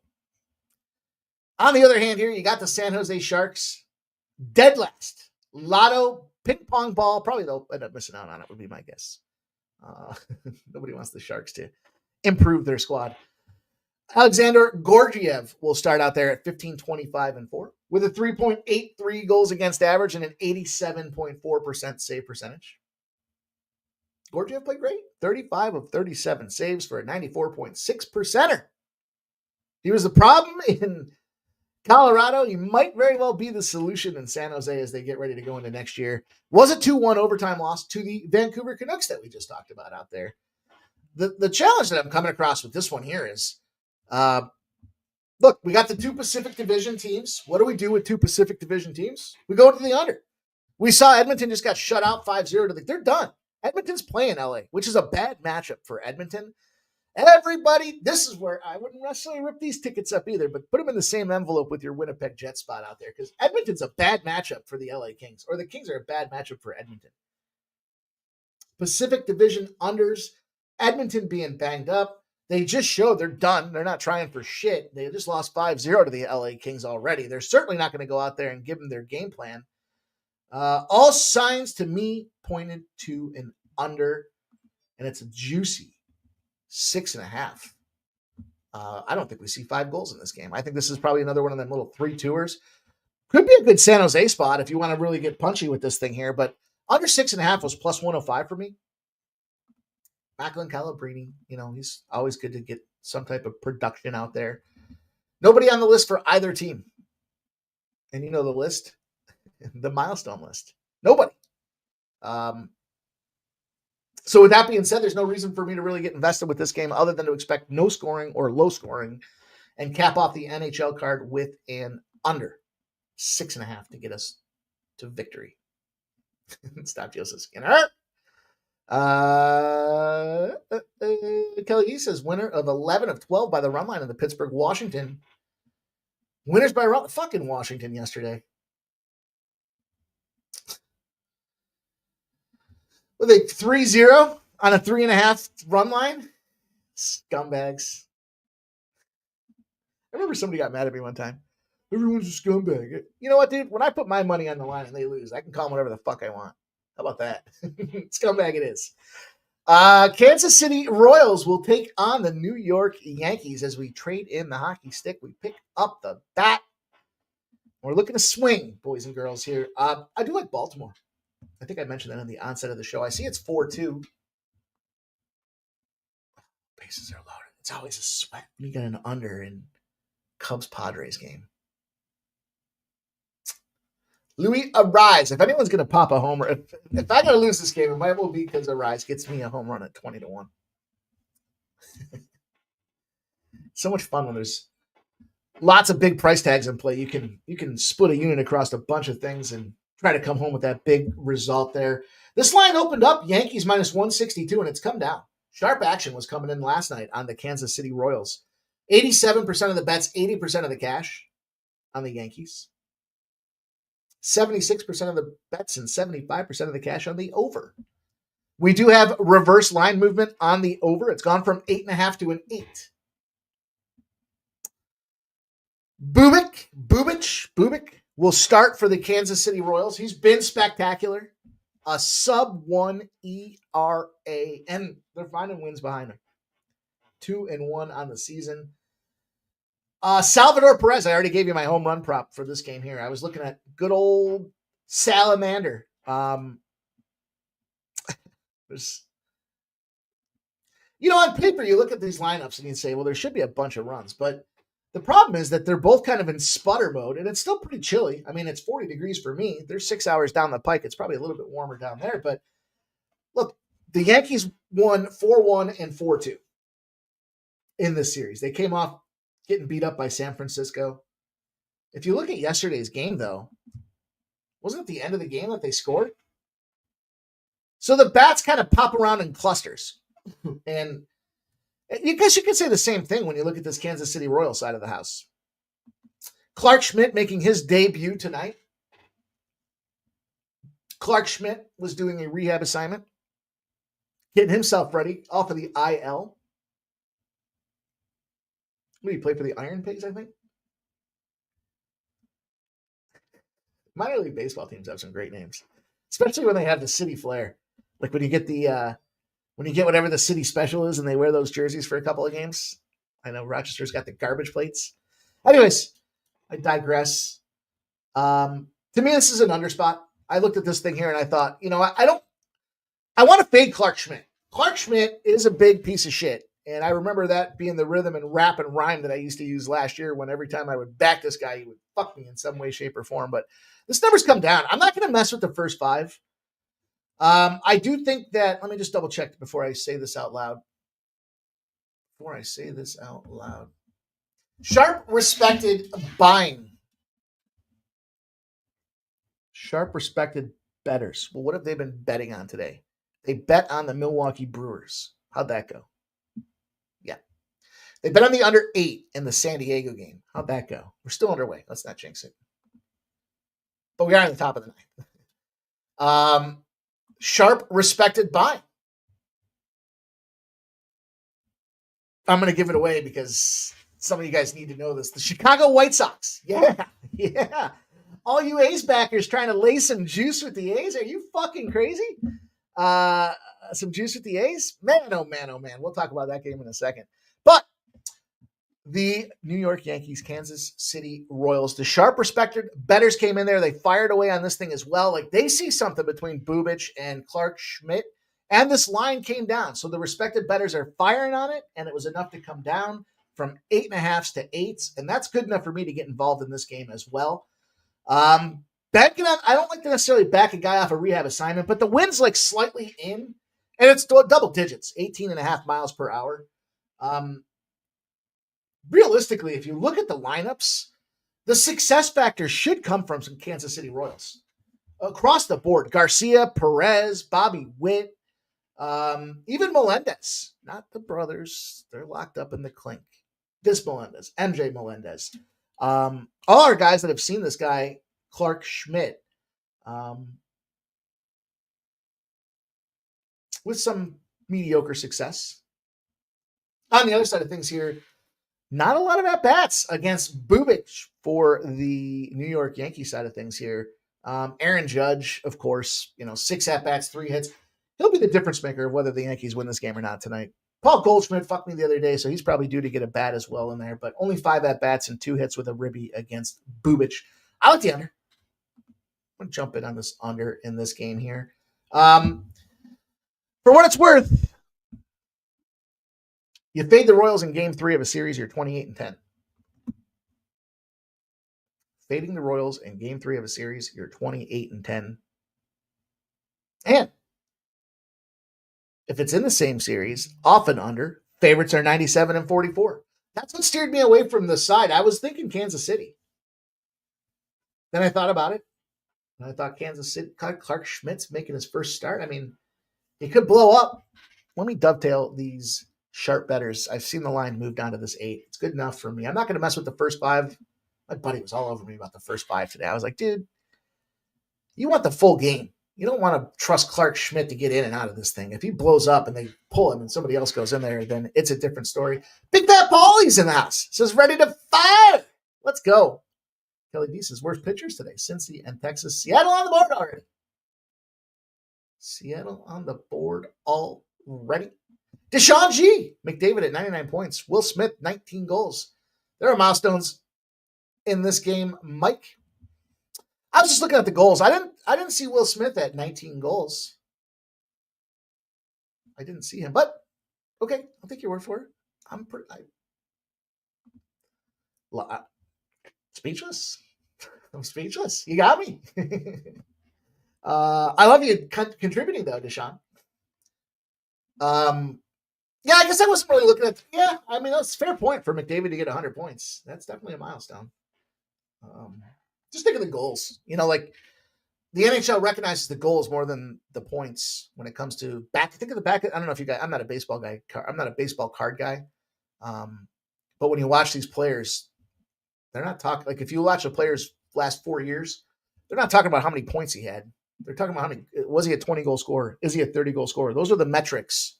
On the other hand here, you got the San Jose Sharks. Dead last. Lotto, ping pong ball. Probably they'll end up missing out on it, would be my guess. Nobody wants the Sharks to improve their squad. Alexander Gorgiev will start out there at 15.25-4 with a 3.83 goals against average and an 87.4% save percentage. Gorgiev played great. 35 of 37 saves for a 94.6%er. He was the problem in Colorado. He might very well be the solution in San Jose as they get ready to go into next year. Was a 2-1 overtime loss to the Vancouver Canucks that we just talked about out there. The challenge that I'm coming across with this one here is, look, we got the 2 Pacific Division teams. What do we do with 2 Pacific Division teams? We go to the under. We saw Edmonton just got shut out 5-0 they're done. Edmonton's playing LA, which is a bad matchup for Edmonton. Everybody, this is where I wouldn't necessarily rip these tickets up either, but put them in the same envelope with your Winnipeg Jet spot out there because Edmonton's a bad matchup for the LA Kings, or the Kings are a bad matchup for Edmonton. Pacific Division unders, Edmonton being banged up. They just showed they're done. They're not trying for shit. They just lost 5-0 to the LA Kings already. They're certainly not going to go out there and give them their game plan. All signs to me pointed to an under, and it's a juicy 6.5. I don't think we see 5 goals in this game. I think this is probably another one of them little 3-2ers. Could be a good San Jose spot if you want to really get punchy with this thing here, but under 6.5 was plus 105 for me. Macklin Calabrini, he's always good to get some type of production out there. Nobody on the list for either team. And you know the list? The milestone list. Nobody. So with that being said, there's no reason for me to really get invested with this game other than to expect no scoring or low scoring and cap off the NHL card with an under 6.5 to get us to victory. Stop Joseph Skinner. Kelly E says winner of 11 of 12 by the run line in the Pittsburgh, Washington. Winners by run. Fucking Washington yesterday. With a 3-0 on a 3.5 run line. Scumbags. I remember somebody got mad at me one time. Everyone's a scumbag. You know what, dude? When I put my money on the line and they lose, I can call them whatever the fuck I want. How about that? Scumbag it is. Kansas City Royals will take on the New York Yankees as we trade in the hockey stick. We pick up the bat. We're looking to swing, boys and girls, here. I do like Baltimore. I think I mentioned that on the onset of the show. I see it's 4-2. Bases are loaded. It's always a sweat when you get an under in Cubs-Padres game. Louis Arise. If anyone's going to pop a homer, if I got to lose this game, it might well be because Arise gets me a home run at 20-1. So much fun when there's lots of big price tags in play. You can split a unit across a bunch of things and try to come home with that big result there. This line opened up Yankees minus 162, and it's come down. Sharp action was coming in last night on the Kansas City Royals. 87% of the bets, 80% of the cash on the Yankees. 76% of the bets and 75% of the cash on the over. We do have reverse line movement on the over. It's gone from 8.5 to an 8. Bubic will start for the Kansas City Royals. He's been spectacular. A sub-1 ERA, and they're finding wins behind him. 2-1 on the season. Salvador Perez, I already gave you my home run prop for this game here. I was looking at good old Salamander. On paper, you look at these lineups and you say, well, there should be a bunch of runs. But the problem is that they're both kind of in sputter mode, and it's still pretty chilly. I mean, it's 40 degrees for me. They're 6 hours down the pike. It's probably a little bit warmer down there. But look, the Yankees won 4-1 and 4-2 in this series. They came off getting beat up by San Francisco. If you look at yesterday's game, though, wasn't it the end of the game that they scored? So the bats kind of pop around in clusters. And I guess you could say the same thing when you look at this Kansas City Royals side of the house. Clark Schmidt making his debut tonight. Clark Schmidt was doing a rehab assignment, getting himself ready off of the IL. What do you play for the Iron Pigs, I think? Minor league baseball teams have some great names, especially when they have the city flair. Like when you get whatever the city special is and they wear those jerseys for a couple of games. I know Rochester's got the garbage plates. Anyways, I digress. To me, this is an underspot. I looked at this thing here and I thought, I want to fade Clark Schmidt. Clark Schmidt is a big piece of shit. And I remember that being the rhythm and rap and rhyme that I used to use last year when every time I would back this guy, he would fuck me in some way, shape, or form. But this number's come down. I'm not going to mess with the first 5. I do think that, let me just double check before I say this out loud. Sharp respected buying. Sharp respected bettors. Well, what have they been betting on today? They bet on the Milwaukee Brewers. How'd that go? Yeah. They bet on the under 8 in the San Diego game. How'd that go? We're still underway. Let's not jinx it. But we are at the top of the ninth. Sharp respected buying. I'm going to give it away because some of you guys need to know this. The Chicago White Sox. Yeah. All you A's backers trying to lay some juice with the A's. Are you fucking crazy? Some juice with the A's? Man, oh man. We'll talk about that game in a second. But the New York Yankees, Kansas City Royals, the sharp respected bettors came in there. They fired away on this thing as well. Like they see something between Bubic and Clark Schmidt, and this line came down. So the respected bettors are firing on it, and it was enough to come down from 8.5s to 8s, and that's good enough for me to get involved in this game as well. I don't like to necessarily back a guy off a rehab assignment, but the wind's like slightly in, and it's double digits, 18.5 miles per hour. Realistically, if you look at the lineups, the success factor should come from some Kansas City Royals across the board. Garcia, Perez, Bobby Witt, even Melendez, not the brothers. They're locked up in the clink. This Melendez, MJ Melendez. All our guys that have seen this guy, Clark Schmidt, with some mediocre success. On the other side of things here, not a lot of at-bats against Bubic for the New York Yankees side of things here. Aaron Judge, of course, 6 at-bats, 3 hits. He'll be the difference maker of whether the Yankees win this game or not tonight. Paul Goldschmidt fucked me the other day, so he's probably due to get a bat as well in there, but only 5 at-bats and 2 hits with a ribby against Bubic. I like the under. I'm going to jump in on this under in this game here. For what it's worth, you fade the Royals in game 3 of a series, you're 28-10. Fading the Royals in game 3 of a series, you're 28-10. And if it's in the same series, off and under, favorites are 97-44. That's what steered me away from the side. I was thinking Kansas City. Then I thought about it. And I thought Kansas City, Clark Schmidt's making his first start. I mean, he could blow up. Let me dovetail these sharp bettors. I've seen the line move down to this 8. It's good enough for me. I'm not going to mess with the first 5. My buddy was all over me about the first 5 today. I was like, dude, you want the full game. You don't want to trust Clark Schmidt to get in and out of this thing. If he blows up and they pull him and somebody else goes in there, then it's a different story. Big Fat Paulie's in the house. Says ready to fire. Let's go. Kelly D says worst pitchers today. Cincy and Texas. Seattle on the board already. Seattle on the board already. Deshaun G. McDavid at 99 points. Will Smith, 19 goals. There are milestones in this game, Mike. I was just looking at the goals. I didn't see Will Smith at 19 goals. I didn't see him, but okay, I'll take your word for it. I'm speechless. I'm speechless. You got me. I love you contributing though, Deshaun. Yeah, I guess I wasn't really looking at. Yeah, I mean that's a fair point for McDavid to get 100 points. That's definitely a milestone. Just think of the goals. You know, like the NHL recognizes the goals more than the points when it comes to back. Think of the back. I don't know if you guys. I'm not a baseball guy. I'm not a baseball card guy. But when you watch these players, they're not talking like if you watch a player's last 4 years, they're not talking about how many points he had. They're talking about how many. Was he a 20 goal scorer? Is he a 30 goal scorer? Those are the metrics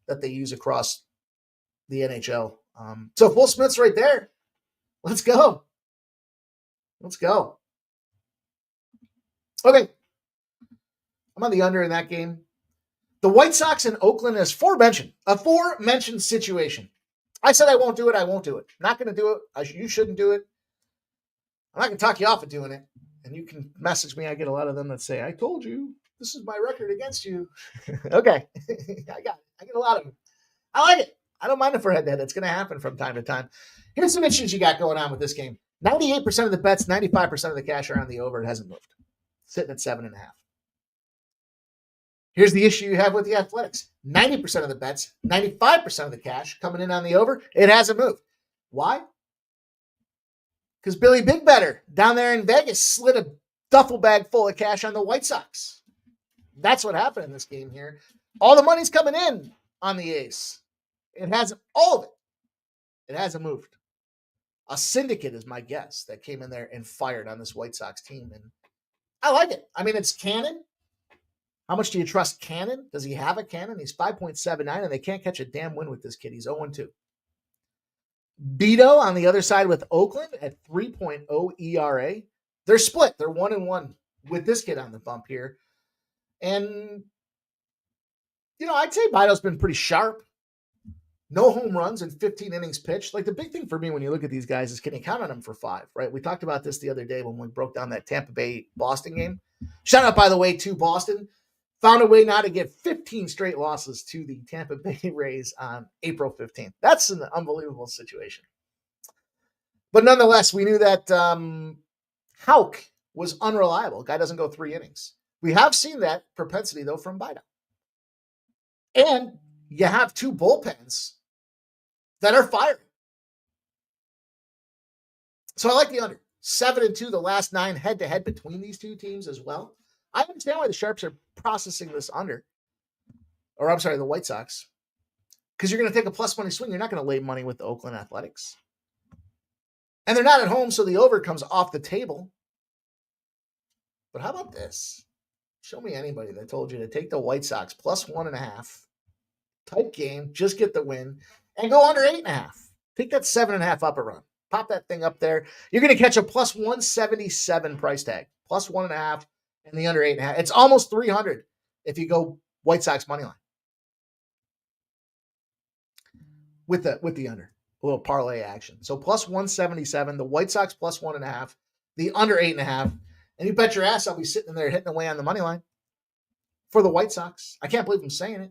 that they use across the NHL. So if Will Smith's right there, let's go. Let's go. Okay. I'm on the under in that game. The White Sox in Oakland is aforementioned situation. I said I won't do it. I won't do it. Not going to do it. You shouldn't do it. I'm not going to talk you off of doing it. And you can message me. I get a lot of them that say, I told you. This is my record against you. Okay. I got it. I get a lot of them. I like it. I don't mind it for head-to-head. It's going to happen from time to time. Here's some issues you got going on with this game. 98% of the bets, 95% of the cash are on the over. It hasn't moved. Sitting at 7.5. Here's the issue you have with the Athletics. 90% of the bets, 95% of the cash coming in on the over. It hasn't moved. Why? Because Billy Big Better down there in Vegas slid a duffel bag full of cash on the White Sox. That's what happened in this game here. All the money's coming in on the Ace. It hasn't, all of it. It hasn't moved. A syndicate is my guess that came in there and fired on this White Sox team. And I like it. I mean, it's Cannon. How much do you trust Cannon? Does he have a cannon? He's 5.79, and they can't catch a damn win with this kid. He's 0-2. Beto on the other side with Oakland at 3.0 ERA. They're split. They're 1-1 with this kid on the bump here. And, you know, I'd say Beto's been pretty sharp. No home runs in 15 innings pitched. Like the big thing for me when you look at these guys is can you count on them for 5, right? We talked about this the other day when we broke down that Tampa Bay Boston game. Shout out, by the way, to Boston. Found a way now to get 15 straight losses to the Tampa Bay Rays on April 15th. That's an unbelievable situation. But nonetheless, we knew that Houck was unreliable. Guy doesn't go 3 innings. We have seen that propensity, though, from Beto. And you have 2 bullpens that are firing. So I like the under. 7-2, the last 9 head-to-head between these 2 teams as well. I understand why the Sharps are processing this under. Or I'm sorry, the White Sox. Because you're going to take a plus money swing. You're not going to lay money with the Oakland Athletics. And they're not at home, so the over comes off the table. But how about this? Show me anybody that told you to take the White Sox plus 1.5. Tight game, just get the win, and go under 8.5. Take that 7.5 up a run. Pop that thing up there. You're going to catch a plus 177 price tag. Plus 1.5 and the under 8.5. It's almost 300 if you go White Sox money line. With the under. A little parlay action. So plus 177, the White Sox plus 1.5, the under 8.5. And you bet your ass I'll be sitting there hitting away on the money line for the White Sox. I can't believe I'm saying it.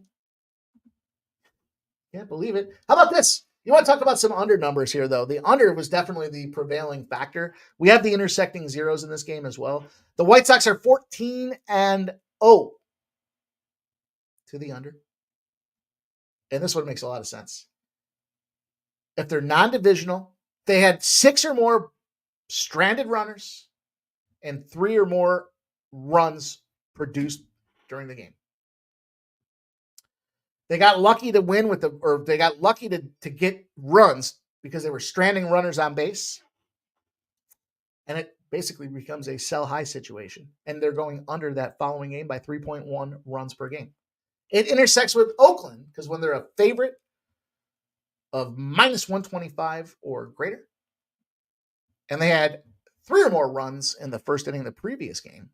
Can't believe it. How about this? You want to talk about some under numbers here, though. The under was definitely the prevailing factor. We have the intersecting zeros in this game as well. The White Sox are 14-0 to the under. And this one makes a lot of sense. If they're non-divisional, they had 6 or more stranded runners and 3 or more runs produced during the game. They got lucky to win they got lucky to get runs because they were stranding runners on base. And it basically becomes a sell high situation. And they're going under that following game by 3.1 runs per game. It intersects with Oakland because when they're a favorite of minus 125 or greater, and they had 3 or more runs in the first inning of the previous game,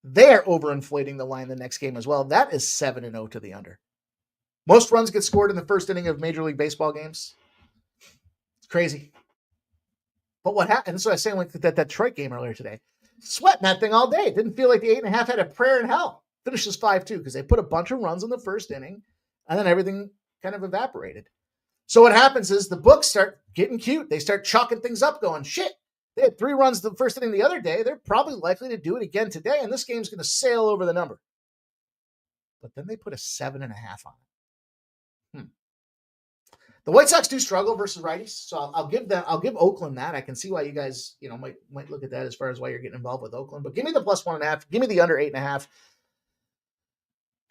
they're overinflating the line the next game as well. That is 7-0 to the under. Most runs get scored in the first inning of Major League Baseball games. It's crazy. But what happened? That's what I was saying like that Detroit game earlier today. Sweating that thing all day. It didn't feel like the 8.5 had a prayer in hell. Finishes 5-2 because they put a bunch of runs in the first inning, and then everything kind of evaporated. So what happens is the books start getting cute. They start chalking things up, going, shit, they had 3 runs the first inning the other day. They're probably likely to do it again today, and this game's going to sail over the number. But then they put a 7.5 on it. The White Sox do struggle versus righties, so I'll give Oakland that. I can see why you guys, might look at that as far as why you're getting involved with Oakland. But give me the plus 1.5. Give me the under 8.5.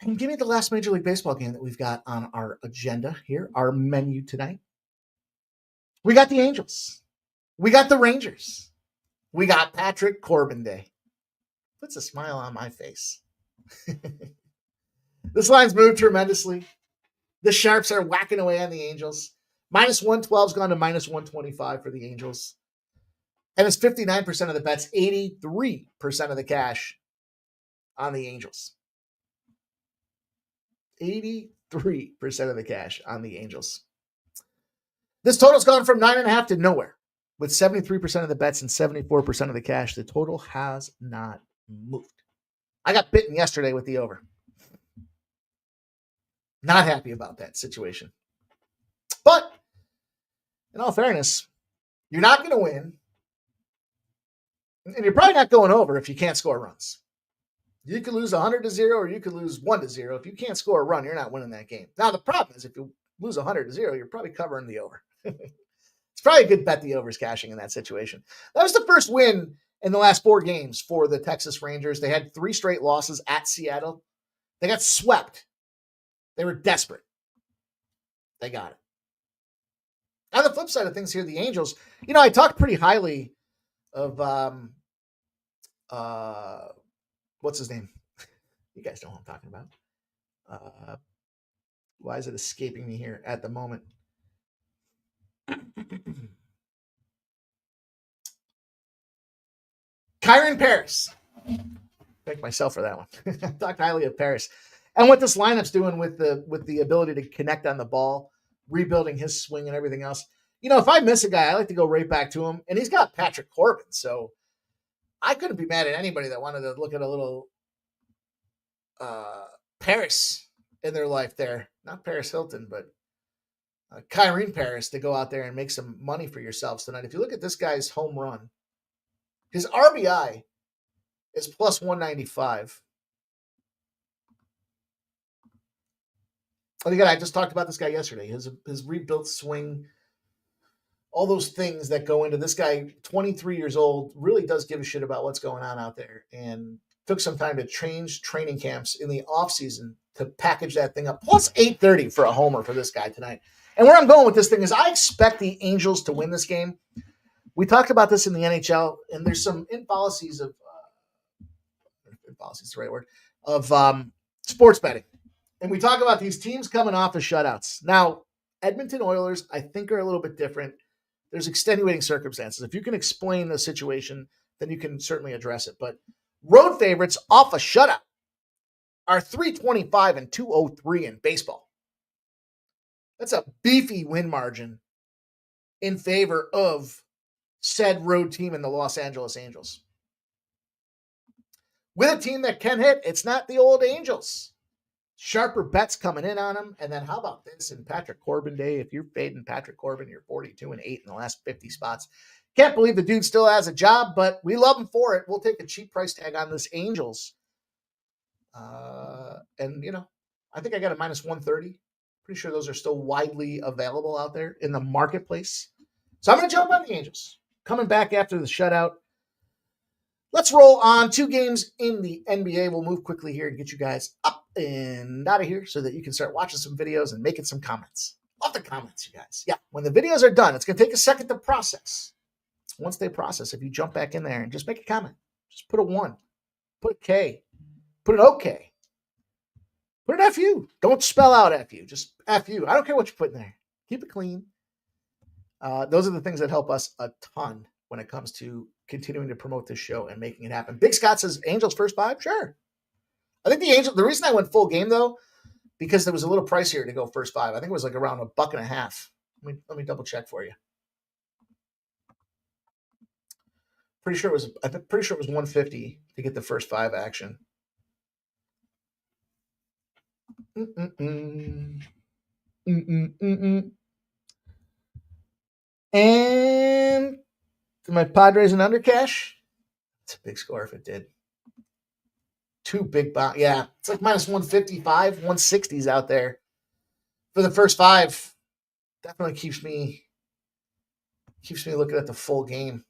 And give me the last Major League Baseball game that we've got on our agenda here, our menu tonight. We got the Angels. We got the Rangers. We got Patrick Corbin Day. Puts a smile on my face. This line's moved tremendously. The Sharps are whacking away on the Angels. Minus 112's gone to minus 125 for the Angels. And it's 59% of the bets, 83% of the cash on the Angels. 83% of the cash on the Angels. This total's gone from 9.5 to nowhere. With 73% of the bets and 74% of the cash, the total has not moved. I got bitten yesterday with the over. Not happy about that situation. But, in all fairness, you're not going to win. And you're probably not going over if you can't score runs. You could lose 100-0 or you could lose 1-0. If you can't score a run, you're not winning that game. Now, the problem is if you lose 100-0, you're probably covering the over. It's probably a good bet the over's cashing in that situation. That was the first win in the last 4 games for the Texas Rangers. They had 3 straight losses at Seattle. They got swept. They were desperate. They got it. On the flip side of things here, the Angels, I talked pretty highly of, what's his name? You guys know who I'm talking about. Why is it escaping me here at the moment? Kyron Paris. Thank myself for that one. I talked highly of Paris. And what this lineup's doing with the ability to connect on the ball, rebuilding his swing and everything else. If I miss a guy, I like to go right back to him. And he's got Patrick Corbin. So I couldn't be mad at anybody that wanted to look at a little Paris in their life there. Not Paris Hilton, but Kyron Paris to go out there and make some money for yourselves tonight. If you look at this guy's home run, his RBI is plus 195. Again, I just talked about this guy yesterday. His rebuilt swing, all those things that go into this guy, 23 years old, really does give a shit about what's going on out there, and took some time to change training camps in the offseason to package that thing up. Plus 830 for a homer for this guy tonight. And where I'm going with this thing is I expect the Angels to win this game. We talked about this in the NHL, and there's some infallacies of infallacies is the right word, of sports betting. And we talk about these teams coming off of shutouts. Now, Edmonton Oilers, I think, are a little bit different. There's extenuating circumstances. If you can explain the situation, then you can certainly address it. But road favorites off a shutout are 325 and 203 in baseball. That's a beefy win margin in favor of said road team in the Los Angeles Angels. With a team that can hit, it's not the old Angels. Sharper bets coming in on him. And then how about this in Patrick Corbin Day? If you're fading Patrick Corbin, you're 42 and 8 in the last 50 spots. Can't believe the dude still has a job, but we love him for it. We'll take a cheap price tag on this Angels. And, I think I got a minus 130. Pretty sure those are still widely available out there in the marketplace. So I'm going to jump on the Angels. Coming back after the shutout. Let's roll on 2 games in the NBA. We'll move quickly here and get you guys up and out of here so that you can start watching some videos and making some comments. Love the comments, you guys. Yeah, when the videos are done, it's going to take a second to process. Once they process, if you jump back in there and just make a comment, just put a 1, put a K, put an OK, put an FU. Don't spell out FU, just FU. I don't care what you put in there. Keep it clean. Those are the things that help us a ton when it comes to continuing to promote this show and making it happen. Big Scott says Angels first 5. Sure. I think the reason I went full game though, because there was a little pricier to go first 5. I think it was like around $1.50. Let me double check for you. I'm pretty sure it was 150 to get the first 5 action. And my Padres and under cash. It's a big score if it did. 2 big bounce. Yeah, it's like minus 155, 160s out there for the first 5. Definitely keeps me looking at the full game.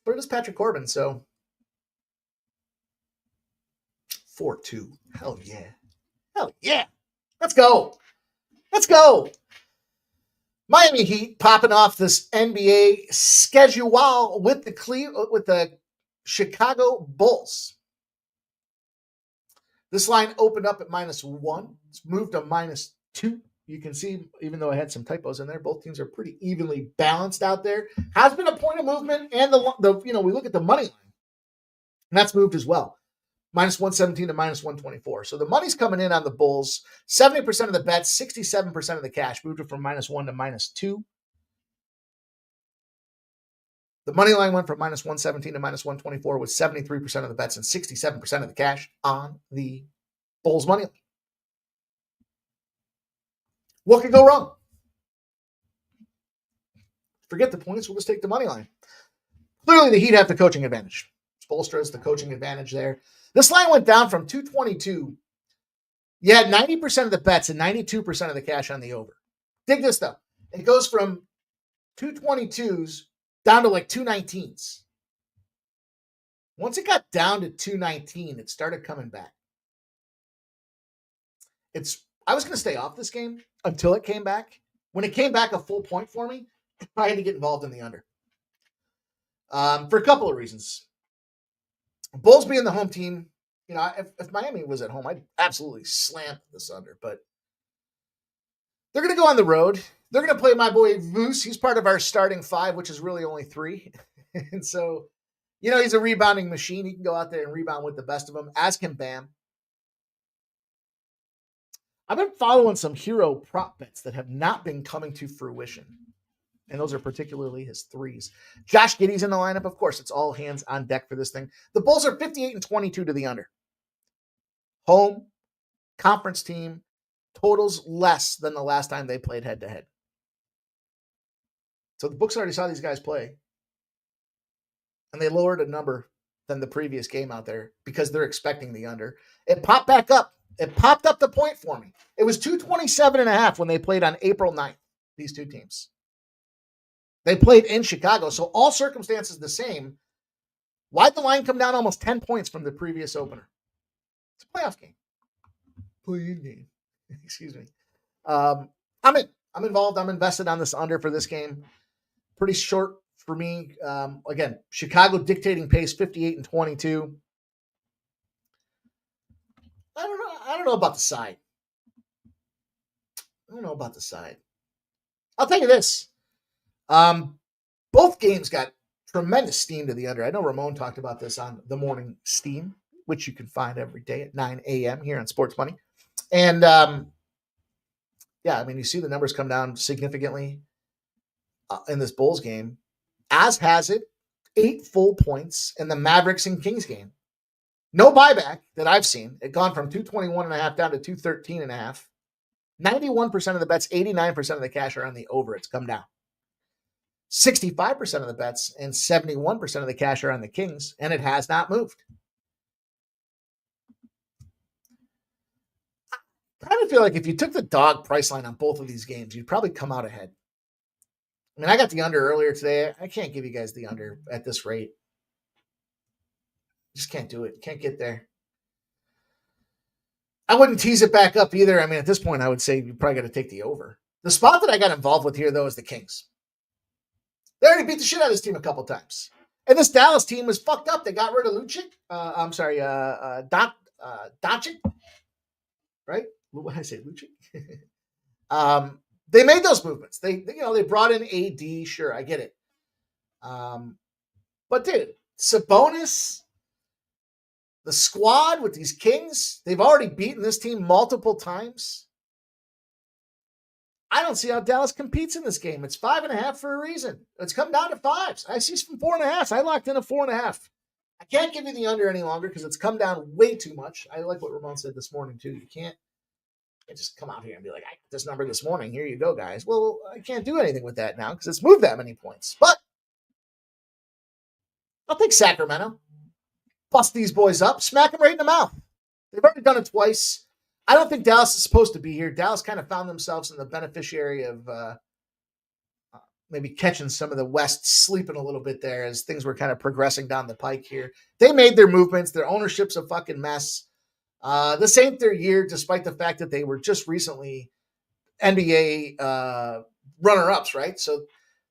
But it is Patrick Corbin, so 4-2. Hell yeah. Hell yeah. Let's go. Let's go. Miami Heat popping off this NBA schedule with the Chicago Bulls. This line opened up at -1. It's moved to -2. You can see, even though I had some typos in there, both teams are pretty evenly balanced out there. Has been a point of movement, and we look at the money line, and that's moved as well. -117 to -124. So the money's coming in on the Bulls. 70% of the bets, 67% of the cash. Moved it from -1 to -2. The money line went from -117 to -124 with 73% of the bets and 67% of the cash on the Bulls money line. What could go wrong? Forget the points. We'll just take the money line. Clearly, the Heat have the coaching advantage. Spoelstra is the coaching advantage there. This line went down from 222. You had 90% of the bets and 92% of the cash on the over. Dig this, though. It goes from 222s down to like 219s. Once it got down to 219, it started coming back. I was going to stay off this game until it came back. When it came back a full point for me, I had to get involved in the under. For a couple of reasons. Bulls being the home team, if Miami was at home, I'd absolutely slam this under. But they're going to go on the road. They're going to play my boy Moose. He's part of our starting 5, which is really only 3. And so, he's a rebounding machine. He can go out there and rebound with the best of them, as can Bam. I've been following some hero prop bets that have not been coming to fruition. And those are particularly his 3s. Josh Giddey's in the lineup. Of course, it's all hands on deck for this thing. The Bulls are 58-22 to the under. Home, conference team, totals less than the last time they played head-to-head. So the books already saw these guys play. And they lowered a number than the previous game out there because they're expecting the under. It popped back up. It popped up the point for me. It was 227.5 when they played on April 9th, these two teams. They played in Chicago, so all circumstances the same. Why'd the line come down almost 10 points from the previous opener? It's a playoff game. Play-in game. Excuse me. I'm in. I'm involved. I'm invested on this under for this game. Pretty short for me. Again, Chicago dictating pace, 58-22. I don't know about the side. I'll tell you this. Both games got tremendous steam to the under. I know Ramon talked about this on the morning steam, which you can find every day at 9 a.m. here on Sports Money. And you see the numbers come down significantly in this Bulls game, as has it 8 full points in the Mavericks and Kings game. No buyback that I've seen. It gone from 221.5 down to 213.5. 91% of the bets, 89% of the cash are on the over. It's come down. 65% of the bets and 71% of the cash are on the Kings, and it has not moved. I kind of feel like if you took the dog price line on both of these games, you'd probably come out ahead. I got the under earlier today. I can't give you guys the under at this rate. Just can't do it. Can't get there. I wouldn't tease it back up either. I mean, at this point, I would say you probably got to take the over. The spot that I got involved with here, though, is the Kings. They already beat the shit out of this team a couple times. And this Dallas team was fucked up. They got rid of Lucic. Doncic. Right? What did I say? Lucic? They made those movements. They brought in AD. Sure, I get it. But dude, Sabonis, the squad with these Kings, they've already beaten this team multiple times. I don't see how Dallas competes in this game. It's 5.5 for a reason. It's come down to 5s. I see some 4.5s. I locked in a 4.5. I can't give you the under any longer because it's come down way too much. I like what Ramon said this morning too. You can't just come out here and be like, I got this number this morning. Here you go, guys. Well, I can't do anything with that now because it's moved that many points. But I'll take Sacramento. Bust these boys up. Smack them right in the mouth. They've already done it twice. I don't think Dallas is supposed to be here. Dallas kind of found themselves in the beneficiary of maybe catching some of the West sleeping a little bit there as things were kind of progressing down the pike here. They made their movements. Their ownership's a fucking mess. This ain't their year, despite the fact that they were just recently NBA runner-ups, right? So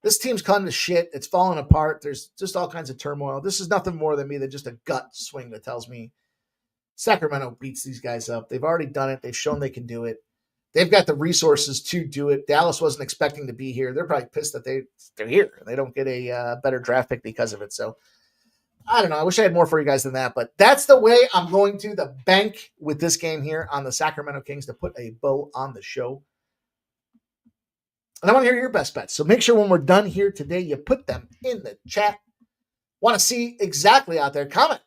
this team's come to shit. It's falling apart. There's just all kinds of turmoil. This is nothing more than just a gut swing that tells me Sacramento beats these guys up. They've already done it. They've shown they can do it. They've got the resources to do it. Dallas wasn't expecting to be here. They're probably pissed that they're here. They don't get a better draft pick because of it. So I don't know. I wish I had more for you guys than that, but that's the way I'm going to the bank with this game here on the Sacramento Kings to put a bow on the show. And I want to hear your best bets. So make sure when we're done here today, you put them in the chat. Want to see exactly out there. Comment.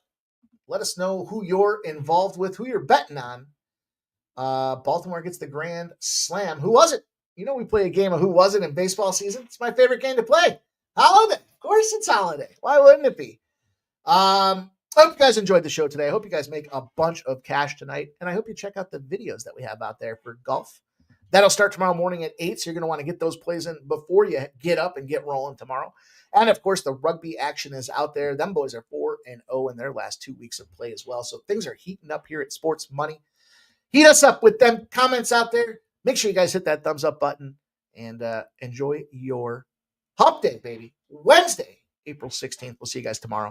Let us know who you're involved with, who you're betting on. Baltimore gets the grand slam. Who was it? You know we play a game of who was it in baseball season. It's my favorite game to play. Holiday. Of course it's holiday. Why wouldn't it be? I hope you guys enjoyed the show today. I hope you guys make a bunch of cash tonight. And I hope you check out the videos that we have out there for golf. That'll start tomorrow morning at 8. So you're going to want to get those plays in before you get up and get rolling tomorrow. And, of course, the rugby action is out there. Them boys are 4-0 in their last 2 weeks of play as well. So things are heating up here at Sports Money. Heat us up with them comments out there. Make sure you guys hit that thumbs up button and enjoy your hump day, baby. Wednesday, April 16th. We'll see you guys tomorrow.